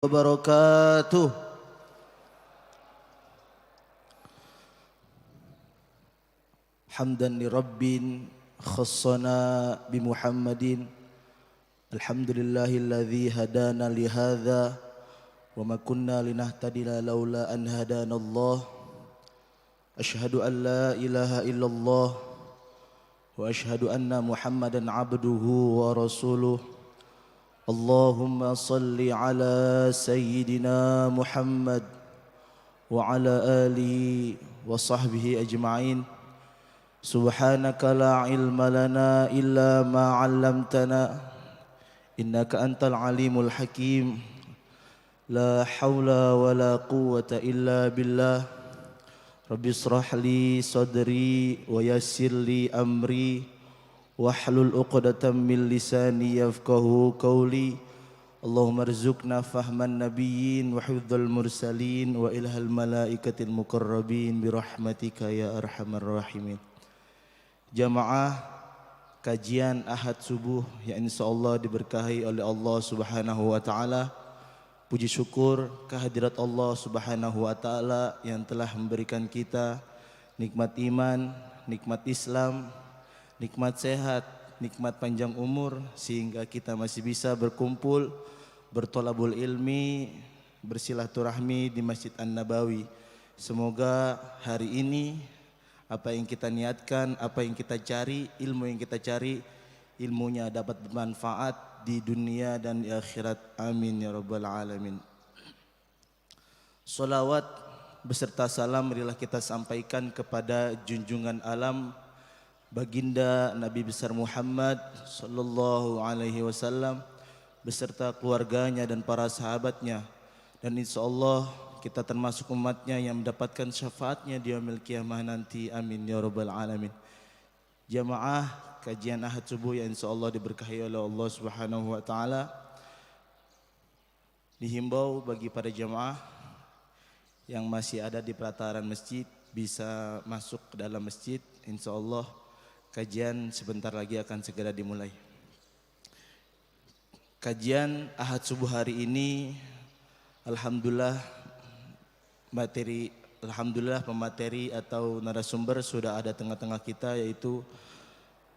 wabarakatuh. Hamdan li rabbin khassana bi Muhammadin. Alhamdulillahilladzi hadana li hadza wa ma kunna linahtadiya laula an hadana Allah. Asyhadu an la ilaha illallah wa asyhadu anna Muhammadan abduhu wa rasuluh. Allahumma salli ala sayyidina Muhammad wa ala alihi wa sahbihi ajma'in. Subhanaka la ilma lana illa ma 'allamtana innaka antal alimul hakim. La haula wa la quwwata illa billah. Rabbi israh li sadri wa yassir li amri wahlul 'uqdatam min lisani yafqahu qawli. Allahumma rzuqna fahman nabiyyin wa hifdzal mursalin wa ilhal malaikatil muqarrabin bi rahmatika ya arhamar rahimin. Jamaah kajian Ahad subuh yang insyaallah diberkahi oleh Allah Subhanahu wa taala. Puji syukur kehadirat Allah Subhanahu wa taala yang telah memberikan kita nikmat iman, nikmat Islam, nikmat sehat, nikmat panjang umur sehingga kita masih bisa berkumpul, bertolabul ilmi, bersilaturahmi di Masjid An-Nabawi. Semoga hari ini apa yang kita niatkan, apa yang kita cari, ilmu yang kita cari, ilmunya dapat bermanfaat di dunia dan di akhirat. Amin ya rabbal alamin. Salawat beserta salam marilah kita sampaikan kepada junjungan alam baginda Nabi besar Muhammad sallallahu alaihi wasallam beserta keluarganya dan para sahabatnya, dan insyaallah kita termasuk umatnya yang mendapatkan syafaatnya di yaumil qiyamah nanti. Amin ya rabbal alamin. Jamaah kajian Ahad subuh yang insyaallah diberkahi oleh Allah Subhanahu wa taala, dihimbau bagi para jamaah yang masih ada di pelataran masjid bisa masuk ke dalam masjid. Insyaallah kajian sebentar lagi akan segera dimulai. Kajian Ahad subuh hari ini alhamdulillah pemateri atau narasumber sudah ada tengah-tengah kita, yaitu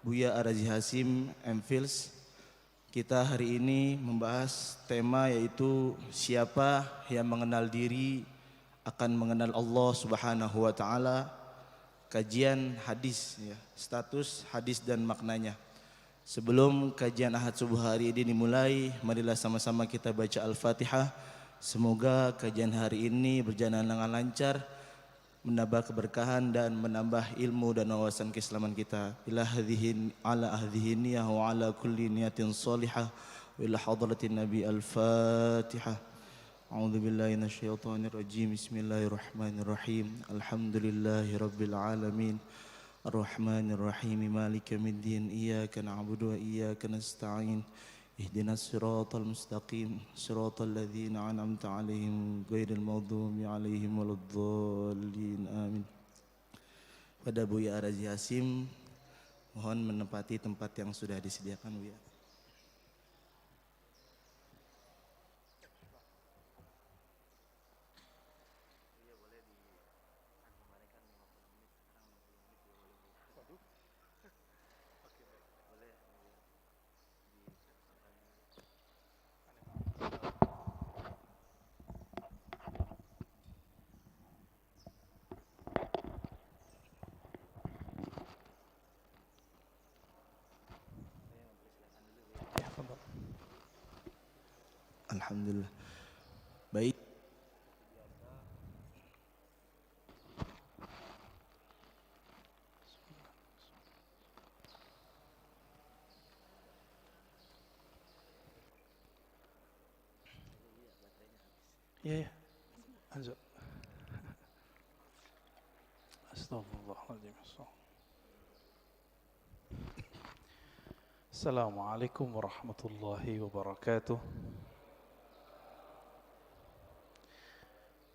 Buya Arazi Hasim MPhils. Kita hari ini membahas tema yaitu siapa yang mengenal diri akan mengenal Allah Subhanahu wa taala. Kajian hadis ya, status hadis dan maknanya. Sebelum kajian Ahad subuh hari ini dimulai, marilah sama-sama kita baca Al-Fatihah. Semoga kajian hari ini berjalan dengan lancar, menambah keberkahan dan menambah ilmu dan wawasan keislaman kita. Ila hadhihi ala hadhihi niyah wa ala kulli niyatin salihah wa ila hadratin Nabi. Al-Fatihah. A'udzu billahi minasyaitonir rajim. Bismillahirrahmanirrahim. Alhamdulillahi rabbil alamin. Ar-Rahmanir Rahim. Maliki yaumiddin. Iyyaka na'budu wa iyyaka nasta'in. Ihdinas siratal mustaqim, siratal ladzina an'amta 'alaihim ghairil maghdubi 'alaihim waladdallin. Amin. Pada Buya Arazi Hasim, mohon menempati tempat yang sudah disediakan, Buya. Alhamdulillah. Baik. Ya, lanjut. Astagfirullahaladzim. Assalamualaikum warahmatullahi wabarakatuh.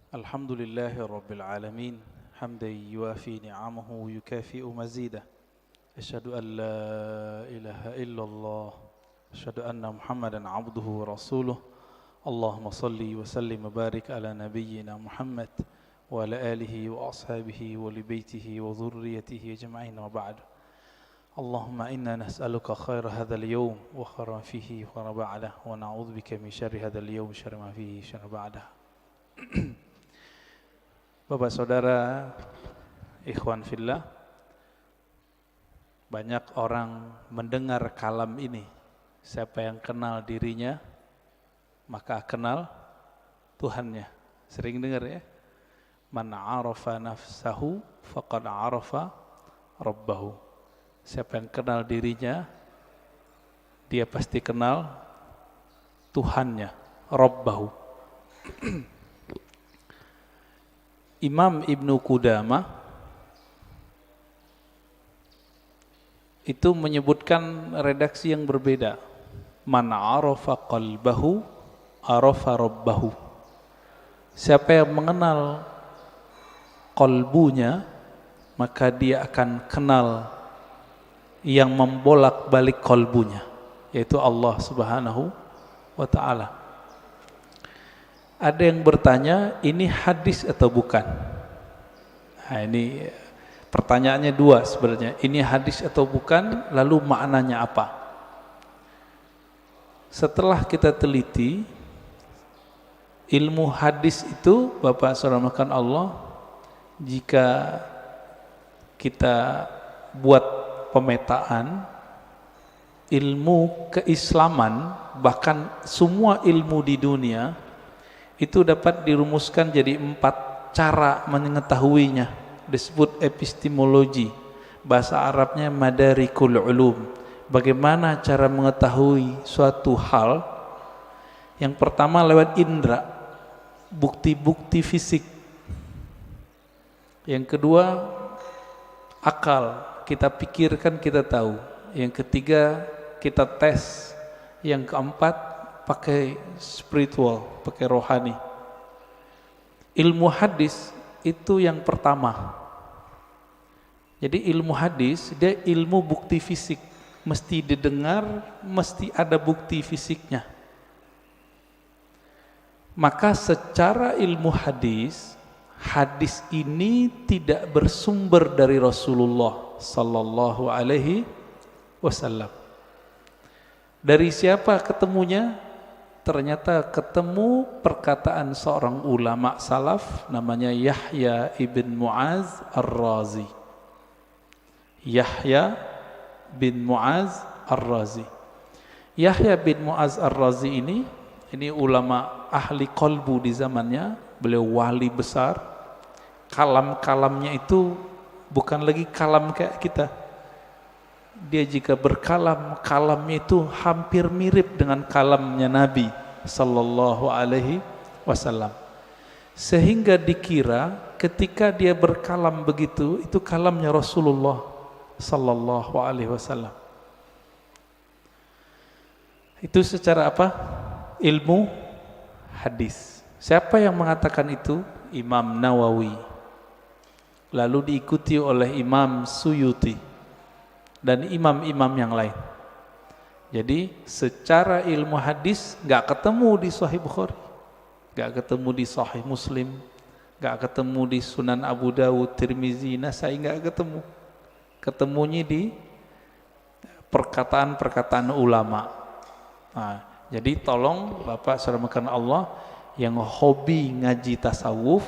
Alhamdulillahi rabbil alamin. Hamdan yuafi ni'amahu wa yukafi'u mazidah. Asyhadu an la ilaha illallah. Asyhadu anna Muhammadan abduhu wa rasuluh. Allahumma salli wa sallim wa barik ala nabiyyina Muhammad wa ala alihi wa ashabihi wa li baitihi wa dhurriyyatihi ajma'in wa ba'du. Allahumma inna nas'aluka khaira hadzal yawm wa khaira ma fihi wa khaira ba'dah wa na'udzubika min syarri hadzal yawm syarri ma fihi syarri ba'dah. Bapak saudara, ikhwan fillah, banyak orang mendengar kalam ini. Siapa yang kenal dirinya, maka kenal Tuhannya. Sering dengar ya? Man 'arafa nafsahu faqad 'arafa rabbahu. Siapa yang kenal dirinya, dia pasti kenal Tuhannya, Rabbahu. Imam Ibnu Qudamah itu menyebutkan redaksi yang berbeda. Man 'arafa qalbahu, 'arafa rabbahu. Siapa yang mengenal qalbunya, maka dia akan kenal yang membolak-balik qalbunya, yaitu Allah Subhanahu wa ta'ala. Ada yang bertanya, ini hadis atau bukan? Nah, ini pertanyaannya dua sebenarnya. Ini hadis atau bukan, lalu maknanya apa? Setelah kita teliti, ilmu hadis itu, Bapak saudara makan Allah, jika kita buat pemetaan, ilmu keislaman, bahkan semua ilmu di dunia, itu dapat dirumuskan jadi 4 cara mengetahuinya. Disebut epistemologi. Bahasa Arabnya madarikul ulum. Bagaimana cara mengetahui suatu hal? Yang pertama lewat indera, bukti-bukti fisik. Yang kedua akal, kita pikirkan kita tahu. Yang ketiga kita tes. Yang keempat pakai spiritual, pakai rohani. Ilmu hadis itu yang pertama. Jadi ilmu hadis dia ilmu bukti fisik, mesti didengar, mesti ada bukti fisiknya. Maka secara ilmu hadis, hadis ini tidak bersumber dari Rasulullah sallallahu alaihi wasallam. Dari siapa ketemunya? Ternyata ketemu perkataan seorang ulama salaf namanya Yahya ibn Mu'az ar-Razi. Yahya bin Mu'az ar-Razi. Yahya bin Mu'az ar-Razi ini ulama ahli qalbu di zamannya. Beliau wali besar. Kalam-kalamnya itu bukan lagi kalam kayak kita. Dia jika berkalam, kalamnya itu hampir mirip dengan kalamnya Nabi sallallahu alaihi wasallam. Sehingga dikira ketika dia berkalam begitu, itu kalamnya Rasulullah sallallahu alaihi wasallam. Itu secara apa? Ilmu hadis. Siapa yang mengatakan itu? Imam Nawawi. Lalu diikuti oleh Imam Suyuti dan imam-imam yang lain. Jadi secara ilmu hadis nggak ketemu di Sahih Bukhari, nggak ketemu di Sahih Muslim, nggak ketemu di Sunan Abu Dawud, Tirmizi, Nasai, nggak ketemu. Ketemunya di perkataan-perkataan ulama. Nah, jadi tolong Bapak saudara makan Allah yang hobi ngaji tasawuf,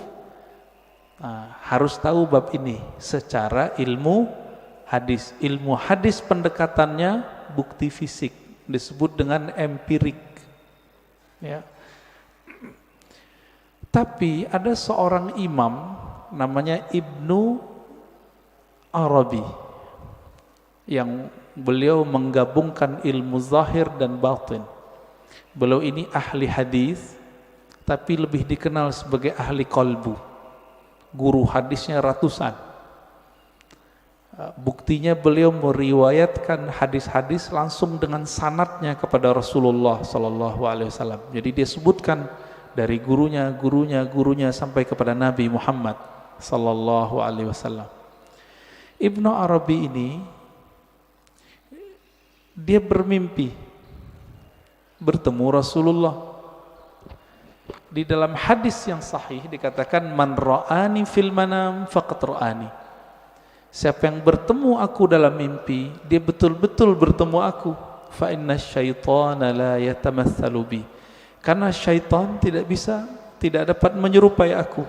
harus tahu bab ini secara ilmu hadis. Ilmu hadis pendekatannya bukti fisik, disebut dengan empirik. Ya. Tapi ada seorang imam namanya Ibnu Arabi yang beliau menggabungkan ilmu zahir dan batin. Beliau ini ahli hadis, tapi lebih dikenal sebagai ahli qalbu. Guru hadisnya ratusan. Buktinya beliau meriwayatkan hadis-hadis langsung dengan sanadnya kepada Rasulullah sallallahu alaihi wasallam. Jadi dia sebutkan dari gurunya sampai kepada Nabi Muhammad sallallahu alaihi wasallam. Ibnu Arabi ini dia bermimpi bertemu Rasulullah Di dalam hadis yang sahih dikatakan man ra'ani fil manam faqad ra'ani. Siapa yang bertemu aku dalam mimpi, dia betul-betul bertemu aku. Fa inna syaitana la yatamatsalu bi. Karena syaitan tidak dapat menyerupai aku.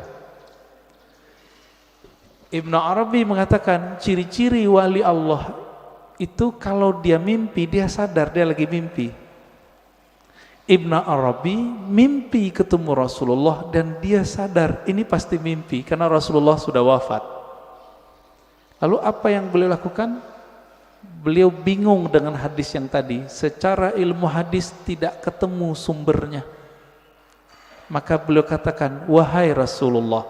Ibnu Arabi mengatakan ciri-ciri wali Allah itu kalau dia mimpi, dia sadar dia lagi mimpi. Ibnu Arabi mimpi ketemu Rasulullah dan dia sadar ini pasti mimpi karena Rasulullah sudah wafat. Lalu apa yang beliau lakukan? Beliau bingung dengan hadis yang tadi. Secara ilmu hadis tidak ketemu sumbernya. Maka beliau katakan, wahai Rasulullah,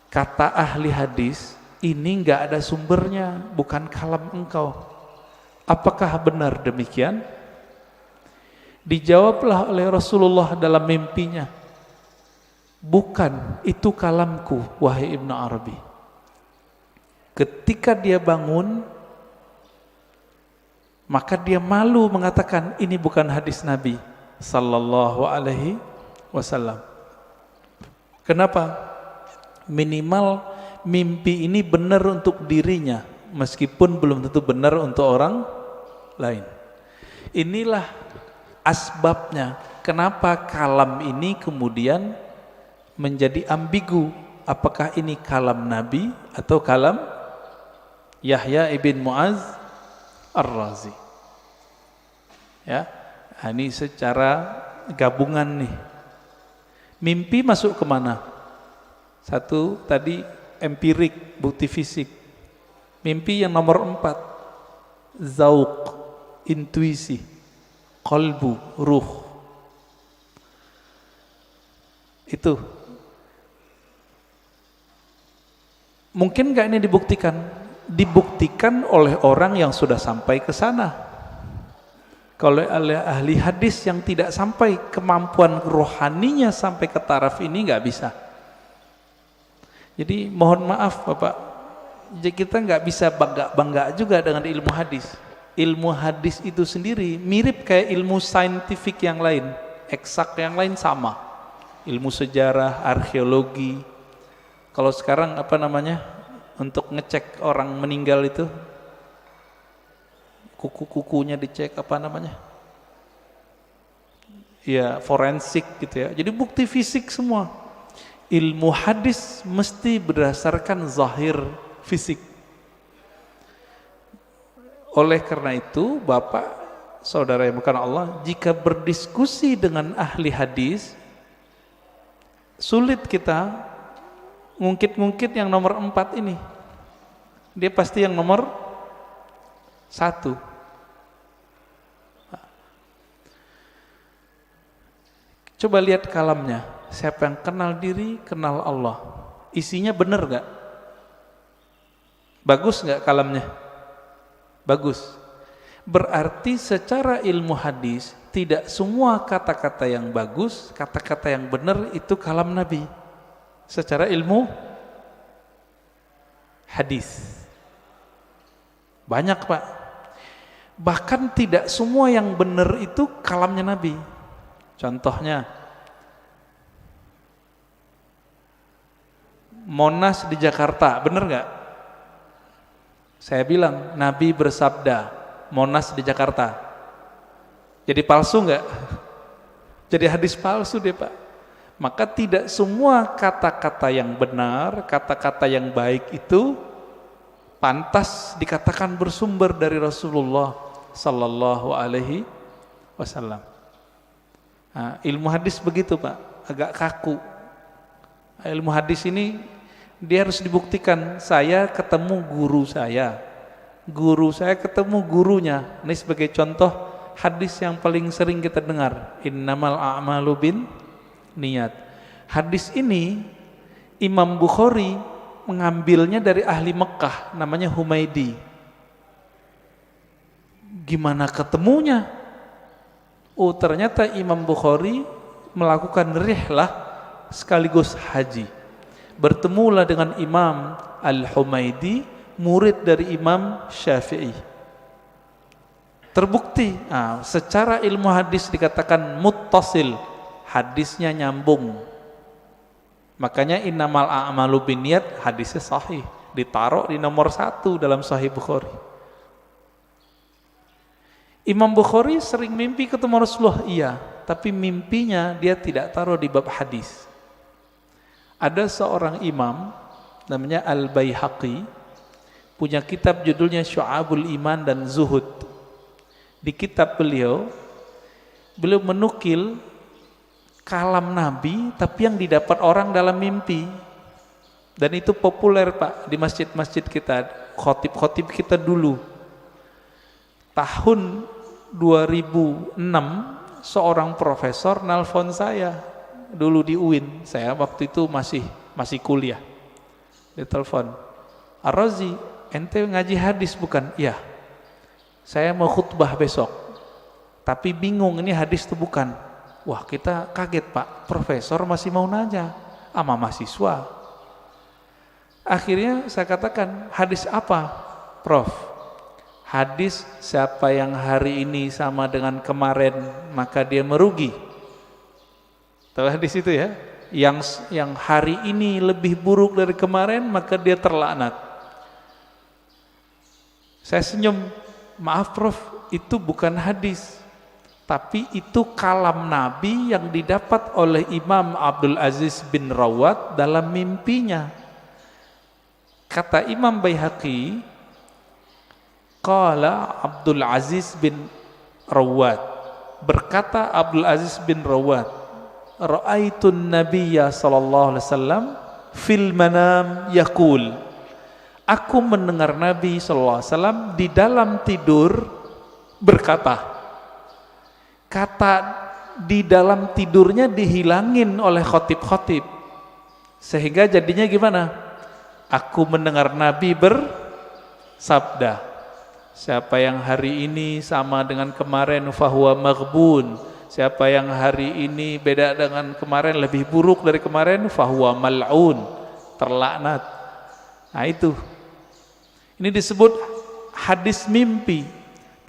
kata ahli hadis ini enggak ada sumbernya, bukan kalam engkau. Apakah benar demikian? Dijawablah oleh Rasulullah dalam mimpinya, bukan, itu kalamku wahai Ibnu Arabi. Ketika dia bangun, maka dia malu mengatakan ini bukan hadis Nabi sallallahu alaihi wasallam. Kenapa? Minimal mimpi ini benar untuk dirinya, meskipun belum tentu benar untuk orang lain. Inilah asbabnya kenapa kalam ini kemudian menjadi ambigu. Apakah ini kalam Nabi atau kalam Yahya ibn Mu'az Ar-Razi? Ya, ini secara gabungan nih. Mimpi masuk kemana? Satu tadi empirik, bukti fisik. Mimpi yang nomor 4, zauq, intuisi, qalbu, ruh. Itu mungkin gak ini dibuktikan? Dibuktikan oleh orang yang sudah sampai ke sana. Kalau oleh ahli hadis yang tidak sampai, kemampuan rohaninya sampai ke taraf ini gak bisa. Jadi mohon maaf Bapak, kita nggak bisa bangga juga dengan ilmu hadis. Ilmu hadis itu sendiri mirip kayak ilmu saintifik yang lain, eksak yang lain sama. Ilmu sejarah, arkeologi. Kalau sekarang apa namanya, untuk ngecek orang meninggal itu, kuku-kukunya dicek apa namanya? Ya forensik gitu ya. Jadi bukti fisik semua. Ilmu hadis mesti berdasarkan zahir fisik. Oleh karena itu, Bapak, saudara yang bukan Allah, jika berdiskusi dengan ahli hadis, sulit kita ngungkit-ngungkit yang nomor 4 ini. Dia pasti yang nomor 1. Coba lihat kalamnya. Siapa yang kenal diri, kenal Allah. Isinya benar gak? Bagus gak kalamnya? Bagus. Berarti secara ilmu hadis, tidak semua kata-kata yang bagus, kata-kata yang benar itu kalam Nabi. Secara ilmu hadis. Banyak Pak. Bahkan tidak semua yang benar itu kalamnya Nabi. Contohnya, Monas di Jakarta, bener gak? Saya bilang, Nabi bersabda, Monas di Jakarta. Jadi palsu gak? Jadi hadis palsu deh Pak. Maka tidak semua kata-kata yang benar, kata-kata yang baik itu pantas dikatakan bersumber dari Rasulullah sallallahu alaihi wasallam. Nah, ilmu hadis begitu Pak, agak kaku. Ilmu hadis ini dia harus dibuktikan. Saya ketemu guru saya ketemu gurunya. Ini sebagai contoh hadis yang paling sering kita dengar, innamal a'malu bin niat. Hadis ini Imam Bukhari mengambilnya dari ahli Mekah, namanya Humaidi. Gimana ketemunya? Oh, ternyata Imam Bukhari melakukan rihlah sekaligus haji. Bertemulah dengan Imam Al-Humaidi, murid dari Imam Syafi'i. Terbukti, secara ilmu hadis dikatakan muttasil, hadisnya nyambung. Makanya innamal a'malu binniyat hadisnya sahih, ditaruh di nomor 1 dalam Sahih Bukhari. Imam Bukhari sering mimpi ketemu Rasulullah, iya, tapi mimpinya dia tidak taruh di bab hadis. Ada seorang imam namanya Al-Baihaqi, punya kitab judulnya Syu'abul Iman dan Zuhud. Di kitab beliau menukil kalam Nabi tapi yang didapat orang dalam mimpi. Dan itu populer Pak di masjid-masjid kita, khotib-khotib kita dulu. Tahun 2006 seorang profesor nelfon saya dulu di UIN. Saya waktu itu masih kuliah. Dia telepon, "Ar-Razi, ente ngaji hadis bukan?" "Iya. Saya mau khutbah besok. Tapi bingung ini hadis itu bukan." Wah, kita kaget Pak, profesor masih mau nanya sama mahasiswa. Akhirnya saya katakan, "Hadis apa, Prof?" "Hadis siapa yang hari ini sama dengan kemarin maka dia merugi." Tahu hadis itu ya? Yang hari ini lebih buruk dari kemarin maka dia terlaknat. Saya senyum, "Maaf Prof, itu bukan hadis, tapi itu kalam Nabi yang didapat oleh Imam Abdul Aziz bin Rawat dalam mimpinya." Kata Imam Baihaqi, qala Abdul Aziz bin Rawat, berkata Abdul Aziz bin Rawat, "Ra'aitun Nabiyya sallallahu alaihi wasallam fil manam yaqul." Aku mendengar Nabi sallallahu alaihi wasallam di dalam tidur berkata. Kata di dalam tidurnya dihilangin oleh khotib-khotib. Sehingga jadinya gimana? Aku mendengar Nabi bersabda, "Siapa yang hari ini sama dengan kemarin fahuwa maghbun." Siapa yang hari ini beda dengan kemarin, lebih buruk dari kemarin, fahuwa mal'un, terlaknat. Nah itu. Ini disebut hadis mimpi.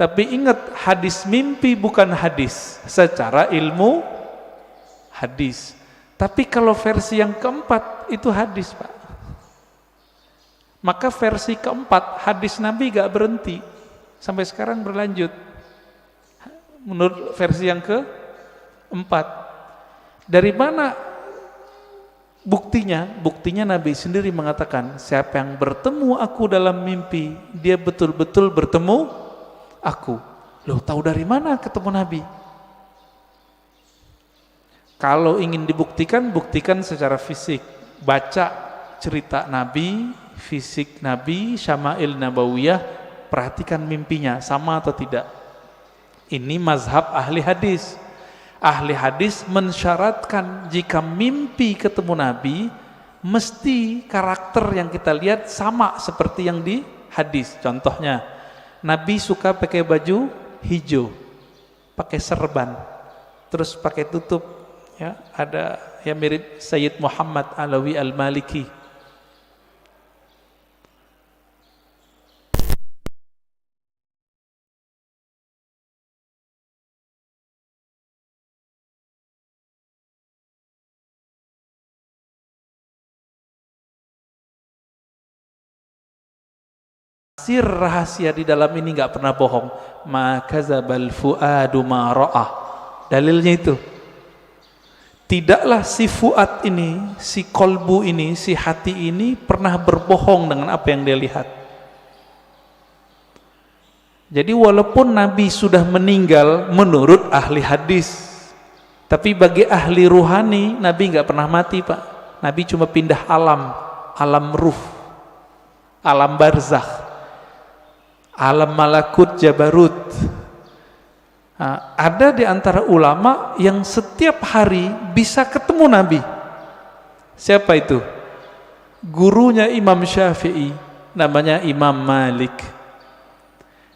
Tapi ingat, hadis mimpi bukan hadis secara ilmu hadis. Tapi kalau versi yang keempat itu hadis Pak. Maka versi keempat hadis Nabi gak berhenti. Sampai sekarang berlanjut. Menurut versi yang keempat. Dari mana buktinya? Buktinya Nabi sendiri mengatakan, siapa yang bertemu aku dalam mimpi, dia betul-betul bertemu aku. Loh, tahu dari mana ketemu Nabi? Kalau ingin dibuktikan, buktikan secara fisik. Baca cerita Nabi, fisik Nabi, Syama'il Nabawiyah, perhatikan mimpinya, sama atau tidak. Ini mazhab ahli hadis. Ahli hadis mensyaratkan jika mimpi ketemu Nabi, mesti karakter yang kita lihat sama seperti yang di hadis. Contohnya, Nabi suka pakai baju hijau, pakai serban, terus pakai tutup, ya, ada yang mirip Sayyid Muhammad Alawi Al-Maliki. Sir rahasia di dalam ini nggak pernah bohong. Ma kadzabal fuadu ma ra'ah. Dalilnya itu. Tidaklah si fuad ini, si kolbu ini, si hati ini pernah berbohong dengan apa yang dia lihat. Jadi walaupun Nabi sudah meninggal menurut ahli hadis, tapi bagi ahli ruhani Nabi nggak pernah mati Pak. Nabi cuma pindah alam, alam ruh, alam barzakh, alam malakut jabarut. Nah, ada di antara ulama yang setiap hari bisa ketemu Nabi. Siapa itu? Gurunya Imam Syafi'i, namanya Imam Malik.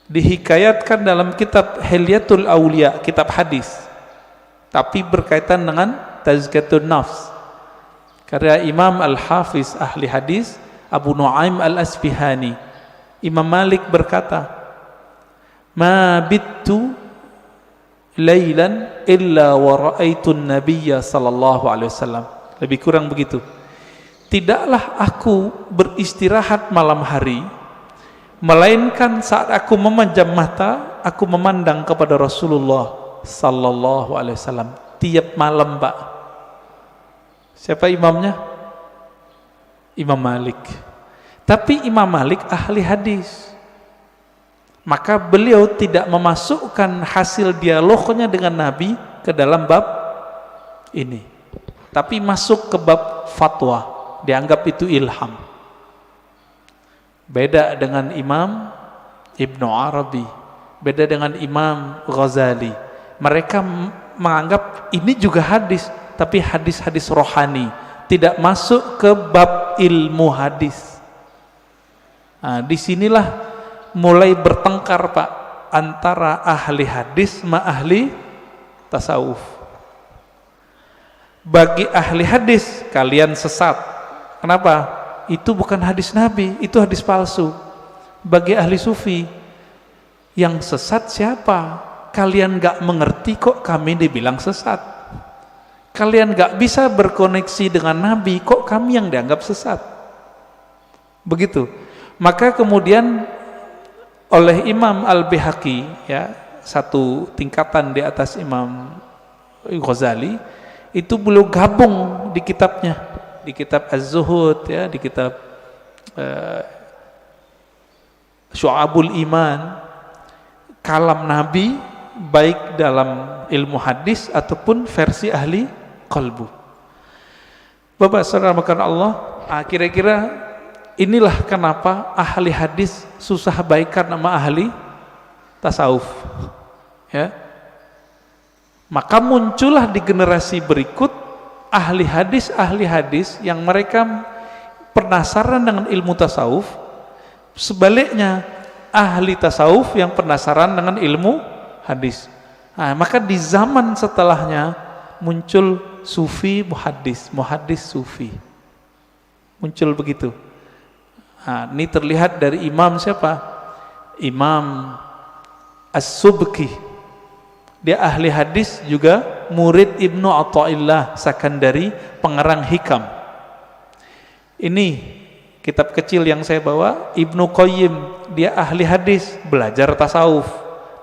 Dihikayatkan dalam kitab Hilyatul Aulia, kitab hadis, tapi berkaitan dengan Tazkiyatun Nafs. Karya Imam Al-Hafiz ahli hadis Abu Nu'aim Al-Asfihani. Imam Malik berkata, "Ma bittu lailan illa wa ra'aitun nabiyya sallallahu alaihi wasallam. Lebih kurang begitu. Tidaklah aku beristirahat malam hari melainkan saat aku memejam mata aku memandang kepada Rasulullah sallallahu alaihi wasallam tiap malam, Pak. Siapa imamnya? Imam Malik. Tapi Imam Malik ahli hadis. Maka beliau tidak memasukkan hasil dialognya dengan Nabi ke dalam bab ini. Tapi masuk ke bab fatwa, dianggap itu ilham. Beda dengan Imam Ibnu Arabi, beda dengan Imam Ghazali. Mereka menganggap ini juga hadis, tapi hadis-hadis rohani, tidak masuk ke bab ilmu hadis. Nah, disinilah mulai bertengkar, Pak, antara ahli hadis sama ahli tasawuf. Bagi ahli hadis, kalian sesat. Kenapa? Itu bukan hadis Nabi, itu hadis palsu. Bagi ahli sufi, yang sesat siapa? Kalian gak mengerti kok kami dibilang sesat. Kalian gak bisa berkoneksi dengan Nabi, kok kami yang dianggap sesat. Begitu. Maka kemudian oleh Imam Al-Baihaqi, ya, satu tingkatan di atas Imam Ghazali, itu beliau gabung di kitabnya, di kitab Az-Zuhud, ya, di kitab Syu'abul Iman, kalam Nabi baik dalam ilmu hadis ataupun versi ahli qalbu. Bapak saudara makan Allah, kira-kira inilah kenapa ahli hadis susah baikan sama ahli tasawuf, ya. Maka muncullah di generasi berikut ahli hadis yang mereka penasaran dengan ilmu tasawuf. Sebaliknya ahli tasawuf yang penasaran dengan ilmu hadis. Nah, maka di zaman setelahnya muncul sufi muhaddis sufi. Muncul begitu. Nah, ini terlihat dari imam siapa? Imam As-Subki. Dia ahli hadis juga murid Ibnu Athaillah Sakandari, pengarang Hikam. Ini kitab kecil yang saya bawa, Ibnu Qayyim, dia ahli hadis, belajar tasawuf.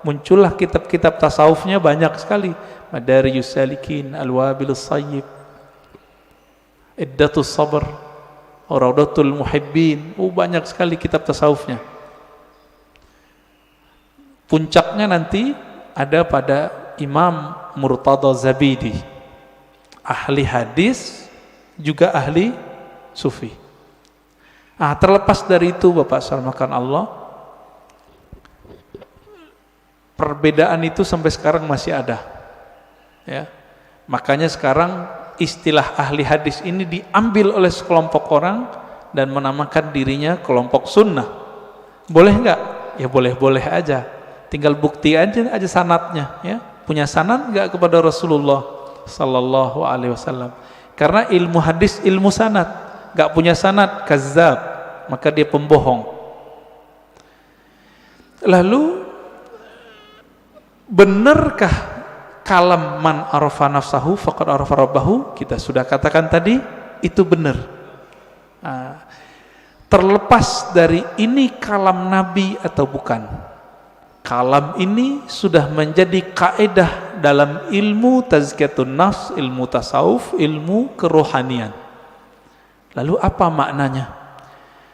Muncullah kitab-kitab tasawufnya banyak sekali. Madarijus Salikin, Al-Wabilus Sayyib, Iddatus Sabr, Raudatul Muhibbin, banyak sekali kitab tasawufnya. Puncaknya nanti ada pada Imam Murtada Zabidi, ahli hadis juga ahli sufi. Terlepas dari itu, Bapak sarmakan Allah, perbedaan itu sampai sekarang masih ada, ya. Makanya sekarang istilah ahli hadis ini diambil oleh sekelompok orang dan menamakan dirinya kelompok sunnah. Boleh nggak? Ya boleh-boleh aja. Tinggal bukti aja sanadnya, ya. Punya sanad nggak kepada Rasulullah Sallallahu Alaihi Wasallam? Karena ilmu hadis ilmu sanad. Nggak punya sanad, kazzab, maka dia pembohong. Lalu benarkah kalam man arafa nafsahu faqad arafa rabbahu? Kita sudah katakan tadi, itu benar. Terlepas dari ini kalam Nabi atau bukan, kalam ini sudah menjadi kaidah dalam ilmu tazkiyatun nafs, ilmu tasawuf, ilmu kerohanian. Lalu apa maknanya?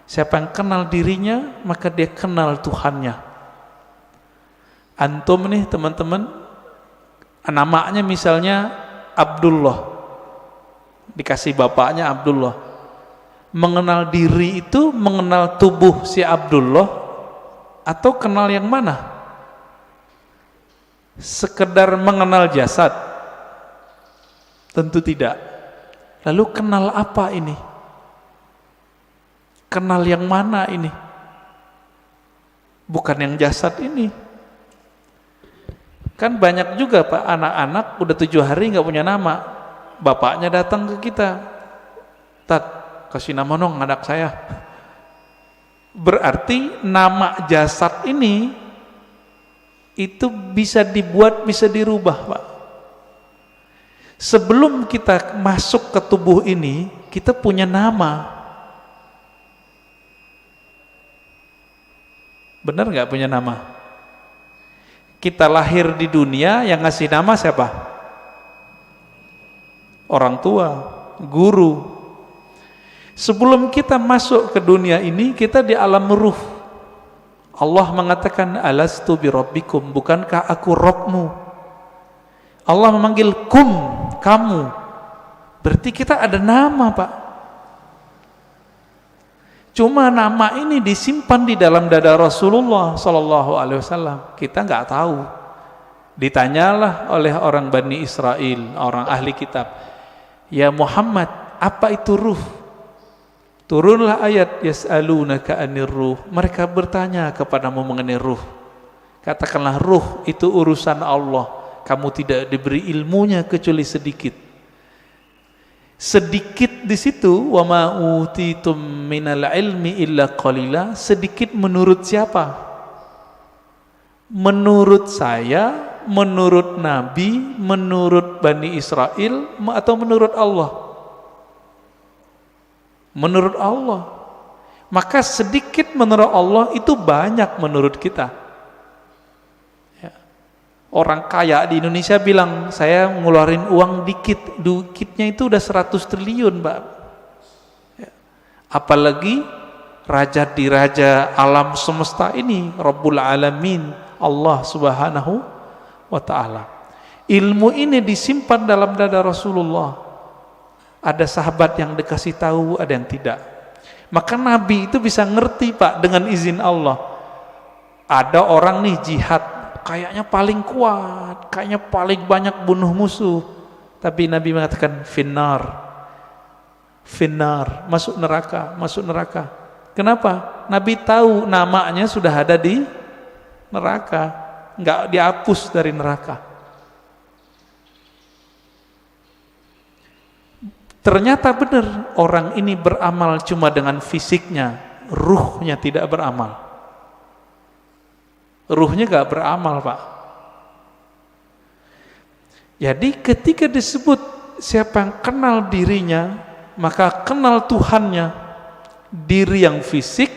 Siapa yang kenal dirinya, maka dia kenal Tuhannya. Antum nih teman-teman, namanya misalnya Abdullah, dikasih bapaknya Abdullah. Mengenal diri itu mengenal tubuh si Abdullah atau kenal yang mana? Sekedar mengenal jasad? Tentu tidak. Lalu kenal apa ini? Kenal yang mana ini? Bukan yang jasad ini. Kan banyak juga, Pak, anak-anak udah 7 hari nggak punya nama. Bapaknya datang ke kita, "Tat, kasih nama dong anak saya." Berarti nama jasad ini itu bisa dibuat, bisa dirubah, Pak. Sebelum kita masuk ke tubuh ini, kita punya nama. Benar nggak punya nama? Kita lahir di dunia, yang ngasih nama siapa? Orang tua, guru. Sebelum kita masuk ke dunia ini, kita di alam ruh. Allah mengatakan, alastu birabbikum, bukankah aku Rabbmu? Allah memanggil kum, kamu. Berarti kita ada nama, Pak. Cuma nama ini disimpan di dalam dada Rasulullah sallallahu alaihi wasallam. Kita nggak tahu. Ditanyalah oleh orang Bani Israel, orang ahli kitab, ya Muhammad, apa itu ruh? Turunlah ayat yas'alunaka 'anir ruh. Mereka bertanya kepadamu mengenai ruh. Katakanlah ruh itu urusan Allah. Kamu tidak diberi ilmunya kecuali sedikit. Sedikit di situ, wa ma utitum minal ilmi illa qalila. Sedikit menurut siapa? Menurut saya, menurut Nabi, menurut Bani Israel, atau menurut Allah? Menurut Allah. Maka sedikit menurut Allah itu banyak menurut kita. Ya. Orang kaya di Indonesia bilang, saya ngeluarin uang dikit. Dikitnya itu udah 100 triliun, Mbak. Ya. Apalagi raja di raja alam semesta ini, Rabbul Alamin, Allah Subhanahu wa ta'ala. Ilmu ini disimpan dalam dada Rasulullah. Ada sahabat yang dikasih tahu, ada yang tidak. Maka Nabi itu bisa ngerti, Pak, dengan izin Allah. Ada orang nih jihad, kayaknya paling kuat, kayaknya paling banyak bunuh musuh. Tapi Nabi mengatakan finnar, finnar, masuk neraka, masuk neraka. Kenapa? Nabi tahu namanya sudah ada di neraka, nggak dihapus dari neraka. Ternyata benar, orang ini beramal cuma dengan fisiknya, ruhnya tidak beramal. Ruhnya gak beramal, Pak. Jadi ketika disebut siapa yang kenal dirinya, maka kenal Tuhannya. Diri yang fisik,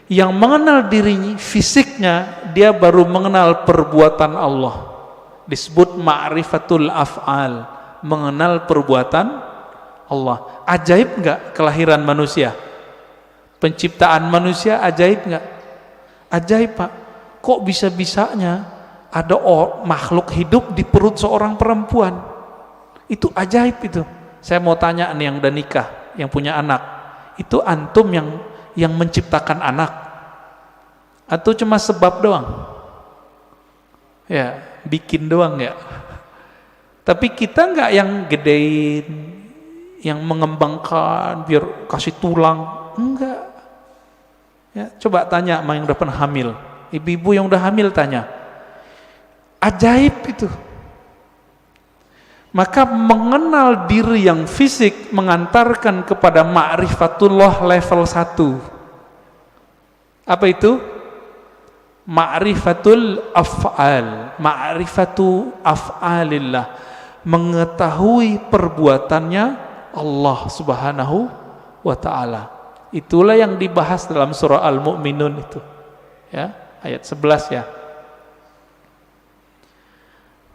yang mengenal diri fisiknya, dia baru mengenal perbuatan Allah. Disebut ma'rifatul af'al, mengenal perbuatan Allah. Ajaib enggak kelahiran manusia? Penciptaan manusia ajaib enggak? Ajaib, Pak. Kok bisa-bisanya ada makhluk hidup di perut seorang perempuan? Itu ajaib itu. Saya mau tanya nih yang udah nikah, yang punya anak. Itu antum yang menciptakan anak? Atau cuma sebab doang? Ya, bikin doang ya. Tapi kita enggak yang gedein, yang mengembangkan biar kasih tulang, enggak. Ya, coba tanya sama yang udah pernah hamil, ibu-ibu yang udah hamil tanya, ajaib itu. Maka mengenal diri yang fisik mengantarkan kepada ma'rifatullah level 1. Apa itu? Ma'rifatul af'al, ma'rifatu af'alillah, mengetahui perbuatannya Allah Subhanahu wa ta'ala. Itulah yang dibahas dalam surah Al-Mu'minun itu. Ya, ayat 11 ya.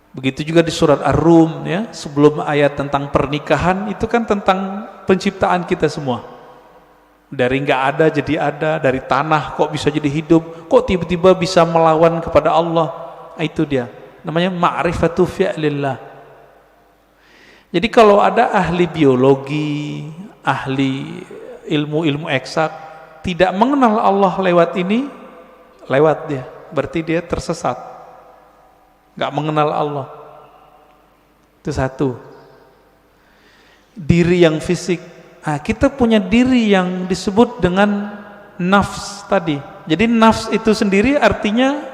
Begitu juga di surat Ar-Rum ya, sebelum ayat tentang pernikahan itu kan tentang penciptaan kita semua. Dari enggak ada jadi ada, dari tanah kok bisa jadi hidup, kok tiba-tiba bisa melawan kepada Allah. Itu dia. Namanya ma'rifatu fi'lillah. Jadi kalau ada ahli biologi, ahli ilmu-ilmu eksak tidak mengenal Allah lewat ini, lewat dia, berarti dia tersesat, nggak mengenal Allah. Itu satu. Diri yang fisik. Nah, kita punya diri yang disebut dengan nafs tadi. Jadi nafs itu sendiri artinya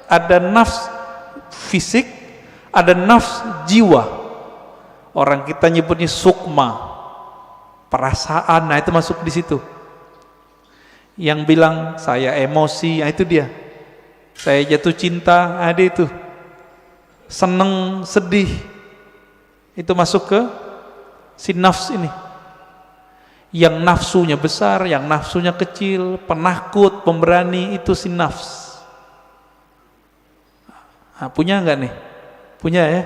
ada nafs fisik, ada nafs jiwa. Orang kita nyebutnya sukma, perasaan, nah itu masuk di situ. Yang bilang saya emosi, nah itu dia. Saya jatuh cinta, ada itu. Seneng, sedih, itu masuk ke si nafs ini. Yang nafsunya besar, yang nafsunya kecil, penakut, pemberani, itu si nafs. Nah, punya enggak nih? Punya ya?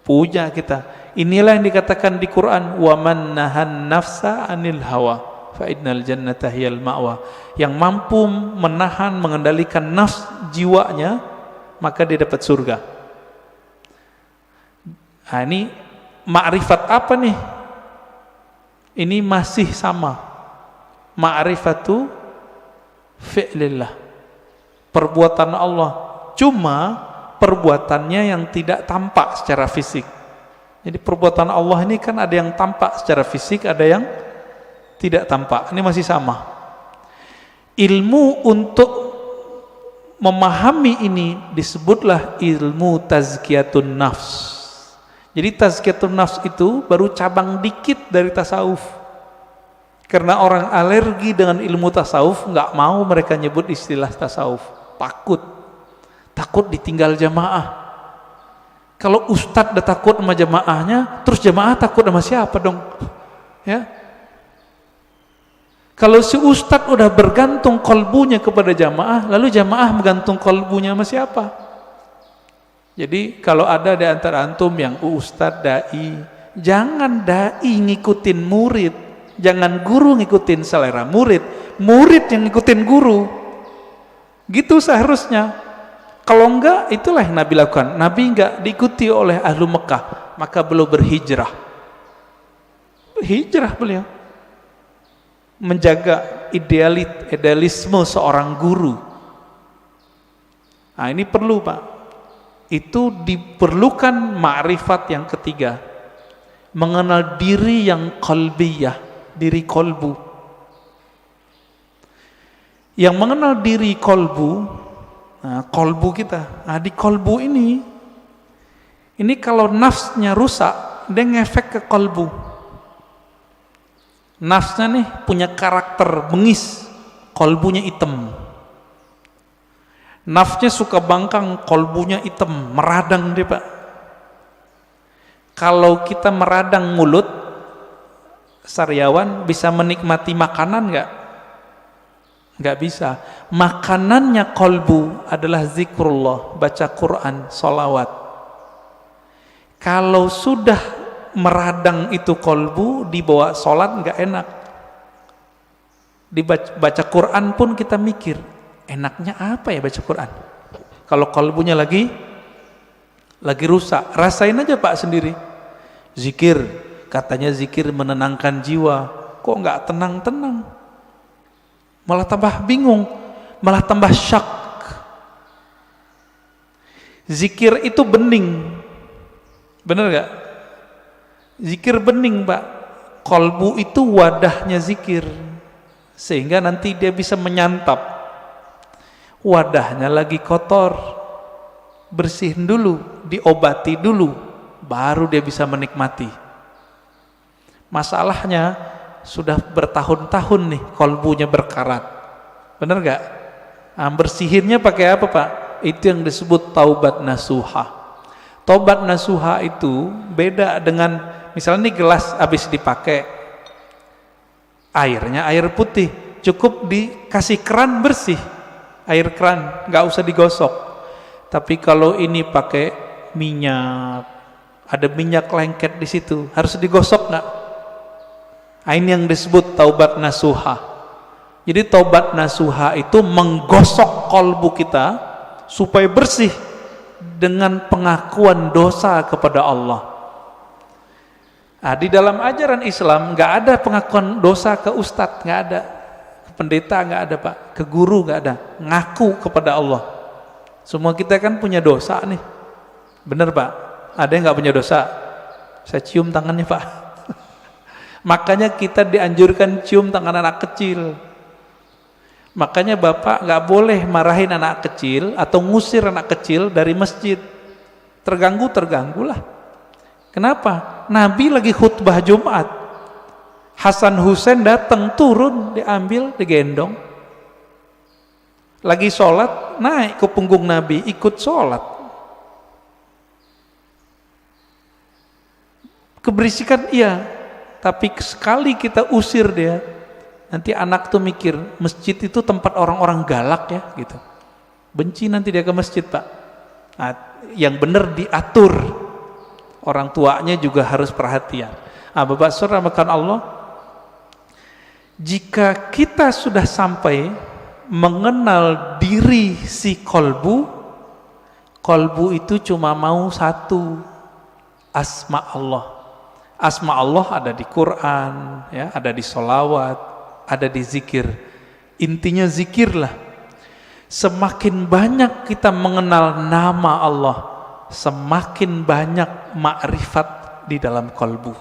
Punya kita. Inilah yang dikatakan di Quran, wa man nahan nafsa anil hawa fa innal jannata hiyal ma'wa. Yang mampu menahan, mengendalikan nafs jiwanya, maka dia dapat surga. Nah, ini ma'rifat apa nih? Ini masih sama. Ma'rifatu fi'lillah. Perbuatan Allah. Cuma perbuatannya yang tidak tampak secara fisik. Jadi perbuatan Allah ini kan ada yang tampak secara fisik, ada yang tidak tampak. Ini masih sama. Ilmu untuk memahami ini disebutlah ilmu tazkiyatun nafs. Jadi tazkiyatun nafs itu baru cabang dikit dari tasawuf. Karena orang alergi dengan ilmu tasawuf, nggak mau mereka nyebut istilah tasawuf. Takut ditinggal jamaah. Kalau ustadz udah takut sama jamaahnya, terus jamaah takut sama siapa dong? Ya. Kalau si ustadz udah bergantung kolbunya kepada jamaah, lalu jamaah menggantung kolbunya sama siapa? Jadi kalau ada di antara antum yang ustadz, dai, jangan dai ngikutin murid, jangan guru ngikutin selera murid, murid yang ngikutin guru. Gitu seharusnya. Kalau enggak, itulah yang Nabi lakukan. Nabi enggak diikuti oleh ahlu Mekah, maka beliau berhijrah. Berhijrah beliau. Menjaga idealisme seorang guru. Nah, ini perlu, Pak. Itu diperlukan ma'rifat yang ketiga. Mengenal diri yang qalbiyah, diri kolbu. Yang mengenal diri kolbu, nah, kolbu kita. Nah, di kolbu ini kalau nafsnya rusak, dia ngefek ke kolbu. Nafsnya nih punya karakter bengis, kolbunya hitam. Nafsnya suka bangkang, kolbunya hitam, meradang dia, Pak. Kalau kita meradang mulut, sariawan bisa menikmati makanan enggak? Enggak bisa. Makanannya kolbu adalah zikrullah, baca Quran, sholawat. Kalau sudah meradang itu kolbu, dibawa sholat enggak enak. Dibaca Quran pun kita mikir, enaknya apa ya baca Quran? Kalau kolbunya lagi rusak, rasain aja Pak sendiri. Zikir, katanya zikir menenangkan jiwa, kok enggak tenang-tenang? Malah tambah bingung, malah tambah syak. Zikir itu bening, bener gak? Zikir bening, Pak. Kolbu itu wadahnya zikir, sehingga nanti dia bisa menyantap. Wadahnya lagi kotor, bersihin dulu, diobati dulu, baru dia bisa menikmati. Masalahnya sudah bertahun-tahun nih kolbunya berkarat, bener gak? Nah, bersihinnya pakai apa, Pak? Itu yang disebut taubat nasuha. Taubat nasuha itu beda dengan, misalnya nih gelas habis dipakai, airnya air putih, cukup dikasih keran bersih, air keran, nggak usah digosok. Tapi kalau ini pakai minyak, ada minyak lengket di situ, harus digosok nggak? Ini yang disebut taubat nasuha. Jadi taubat nasuha itu menggosok kolbu kita supaya bersih dengan pengakuan dosa kepada Allah. Nah, di dalam ajaran Islam nggak ada pengakuan dosa ke ustadz, nggak ada, ke pendeta nggak ada, Pak, ke guru nggak ada, ngaku kepada Allah. Semua kita kan punya dosa nih, bener Pak? Ada yang nggak punya dosa? Saya cium tangannya, Pak. Makanya kita dianjurkan cium tangan anak kecil. Makanya Bapak nggak boleh marahin anak kecil atau ngusir anak kecil dari masjid. Terganggulah. Kenapa? Nabi lagi khutbah Jumat, Hasan Husain datang, turun, diambil, digendong. Lagi sholat, naik ke punggung Nabi, ikut sholat. Keberisikan iya, tapi sekali kita usir dia, nanti anak tuh mikir, masjid itu tempat orang-orang galak ya, gitu. Benci nanti dia ke masjid, Pak. Nah, yang benar diatur. Orang tuanya juga harus perhatian. Nah, Bapak Saudara makan Allah, jika kita sudah sampai mengenal diri si kolbu itu cuma mau satu, asma Allah. Asma Allah ada di Quran, ya, ada di sholawat, ada di zikir. Intinya zikirlah. Semakin banyak kita mengenal nama Allah, semakin banyak makrifat di dalam kolbu.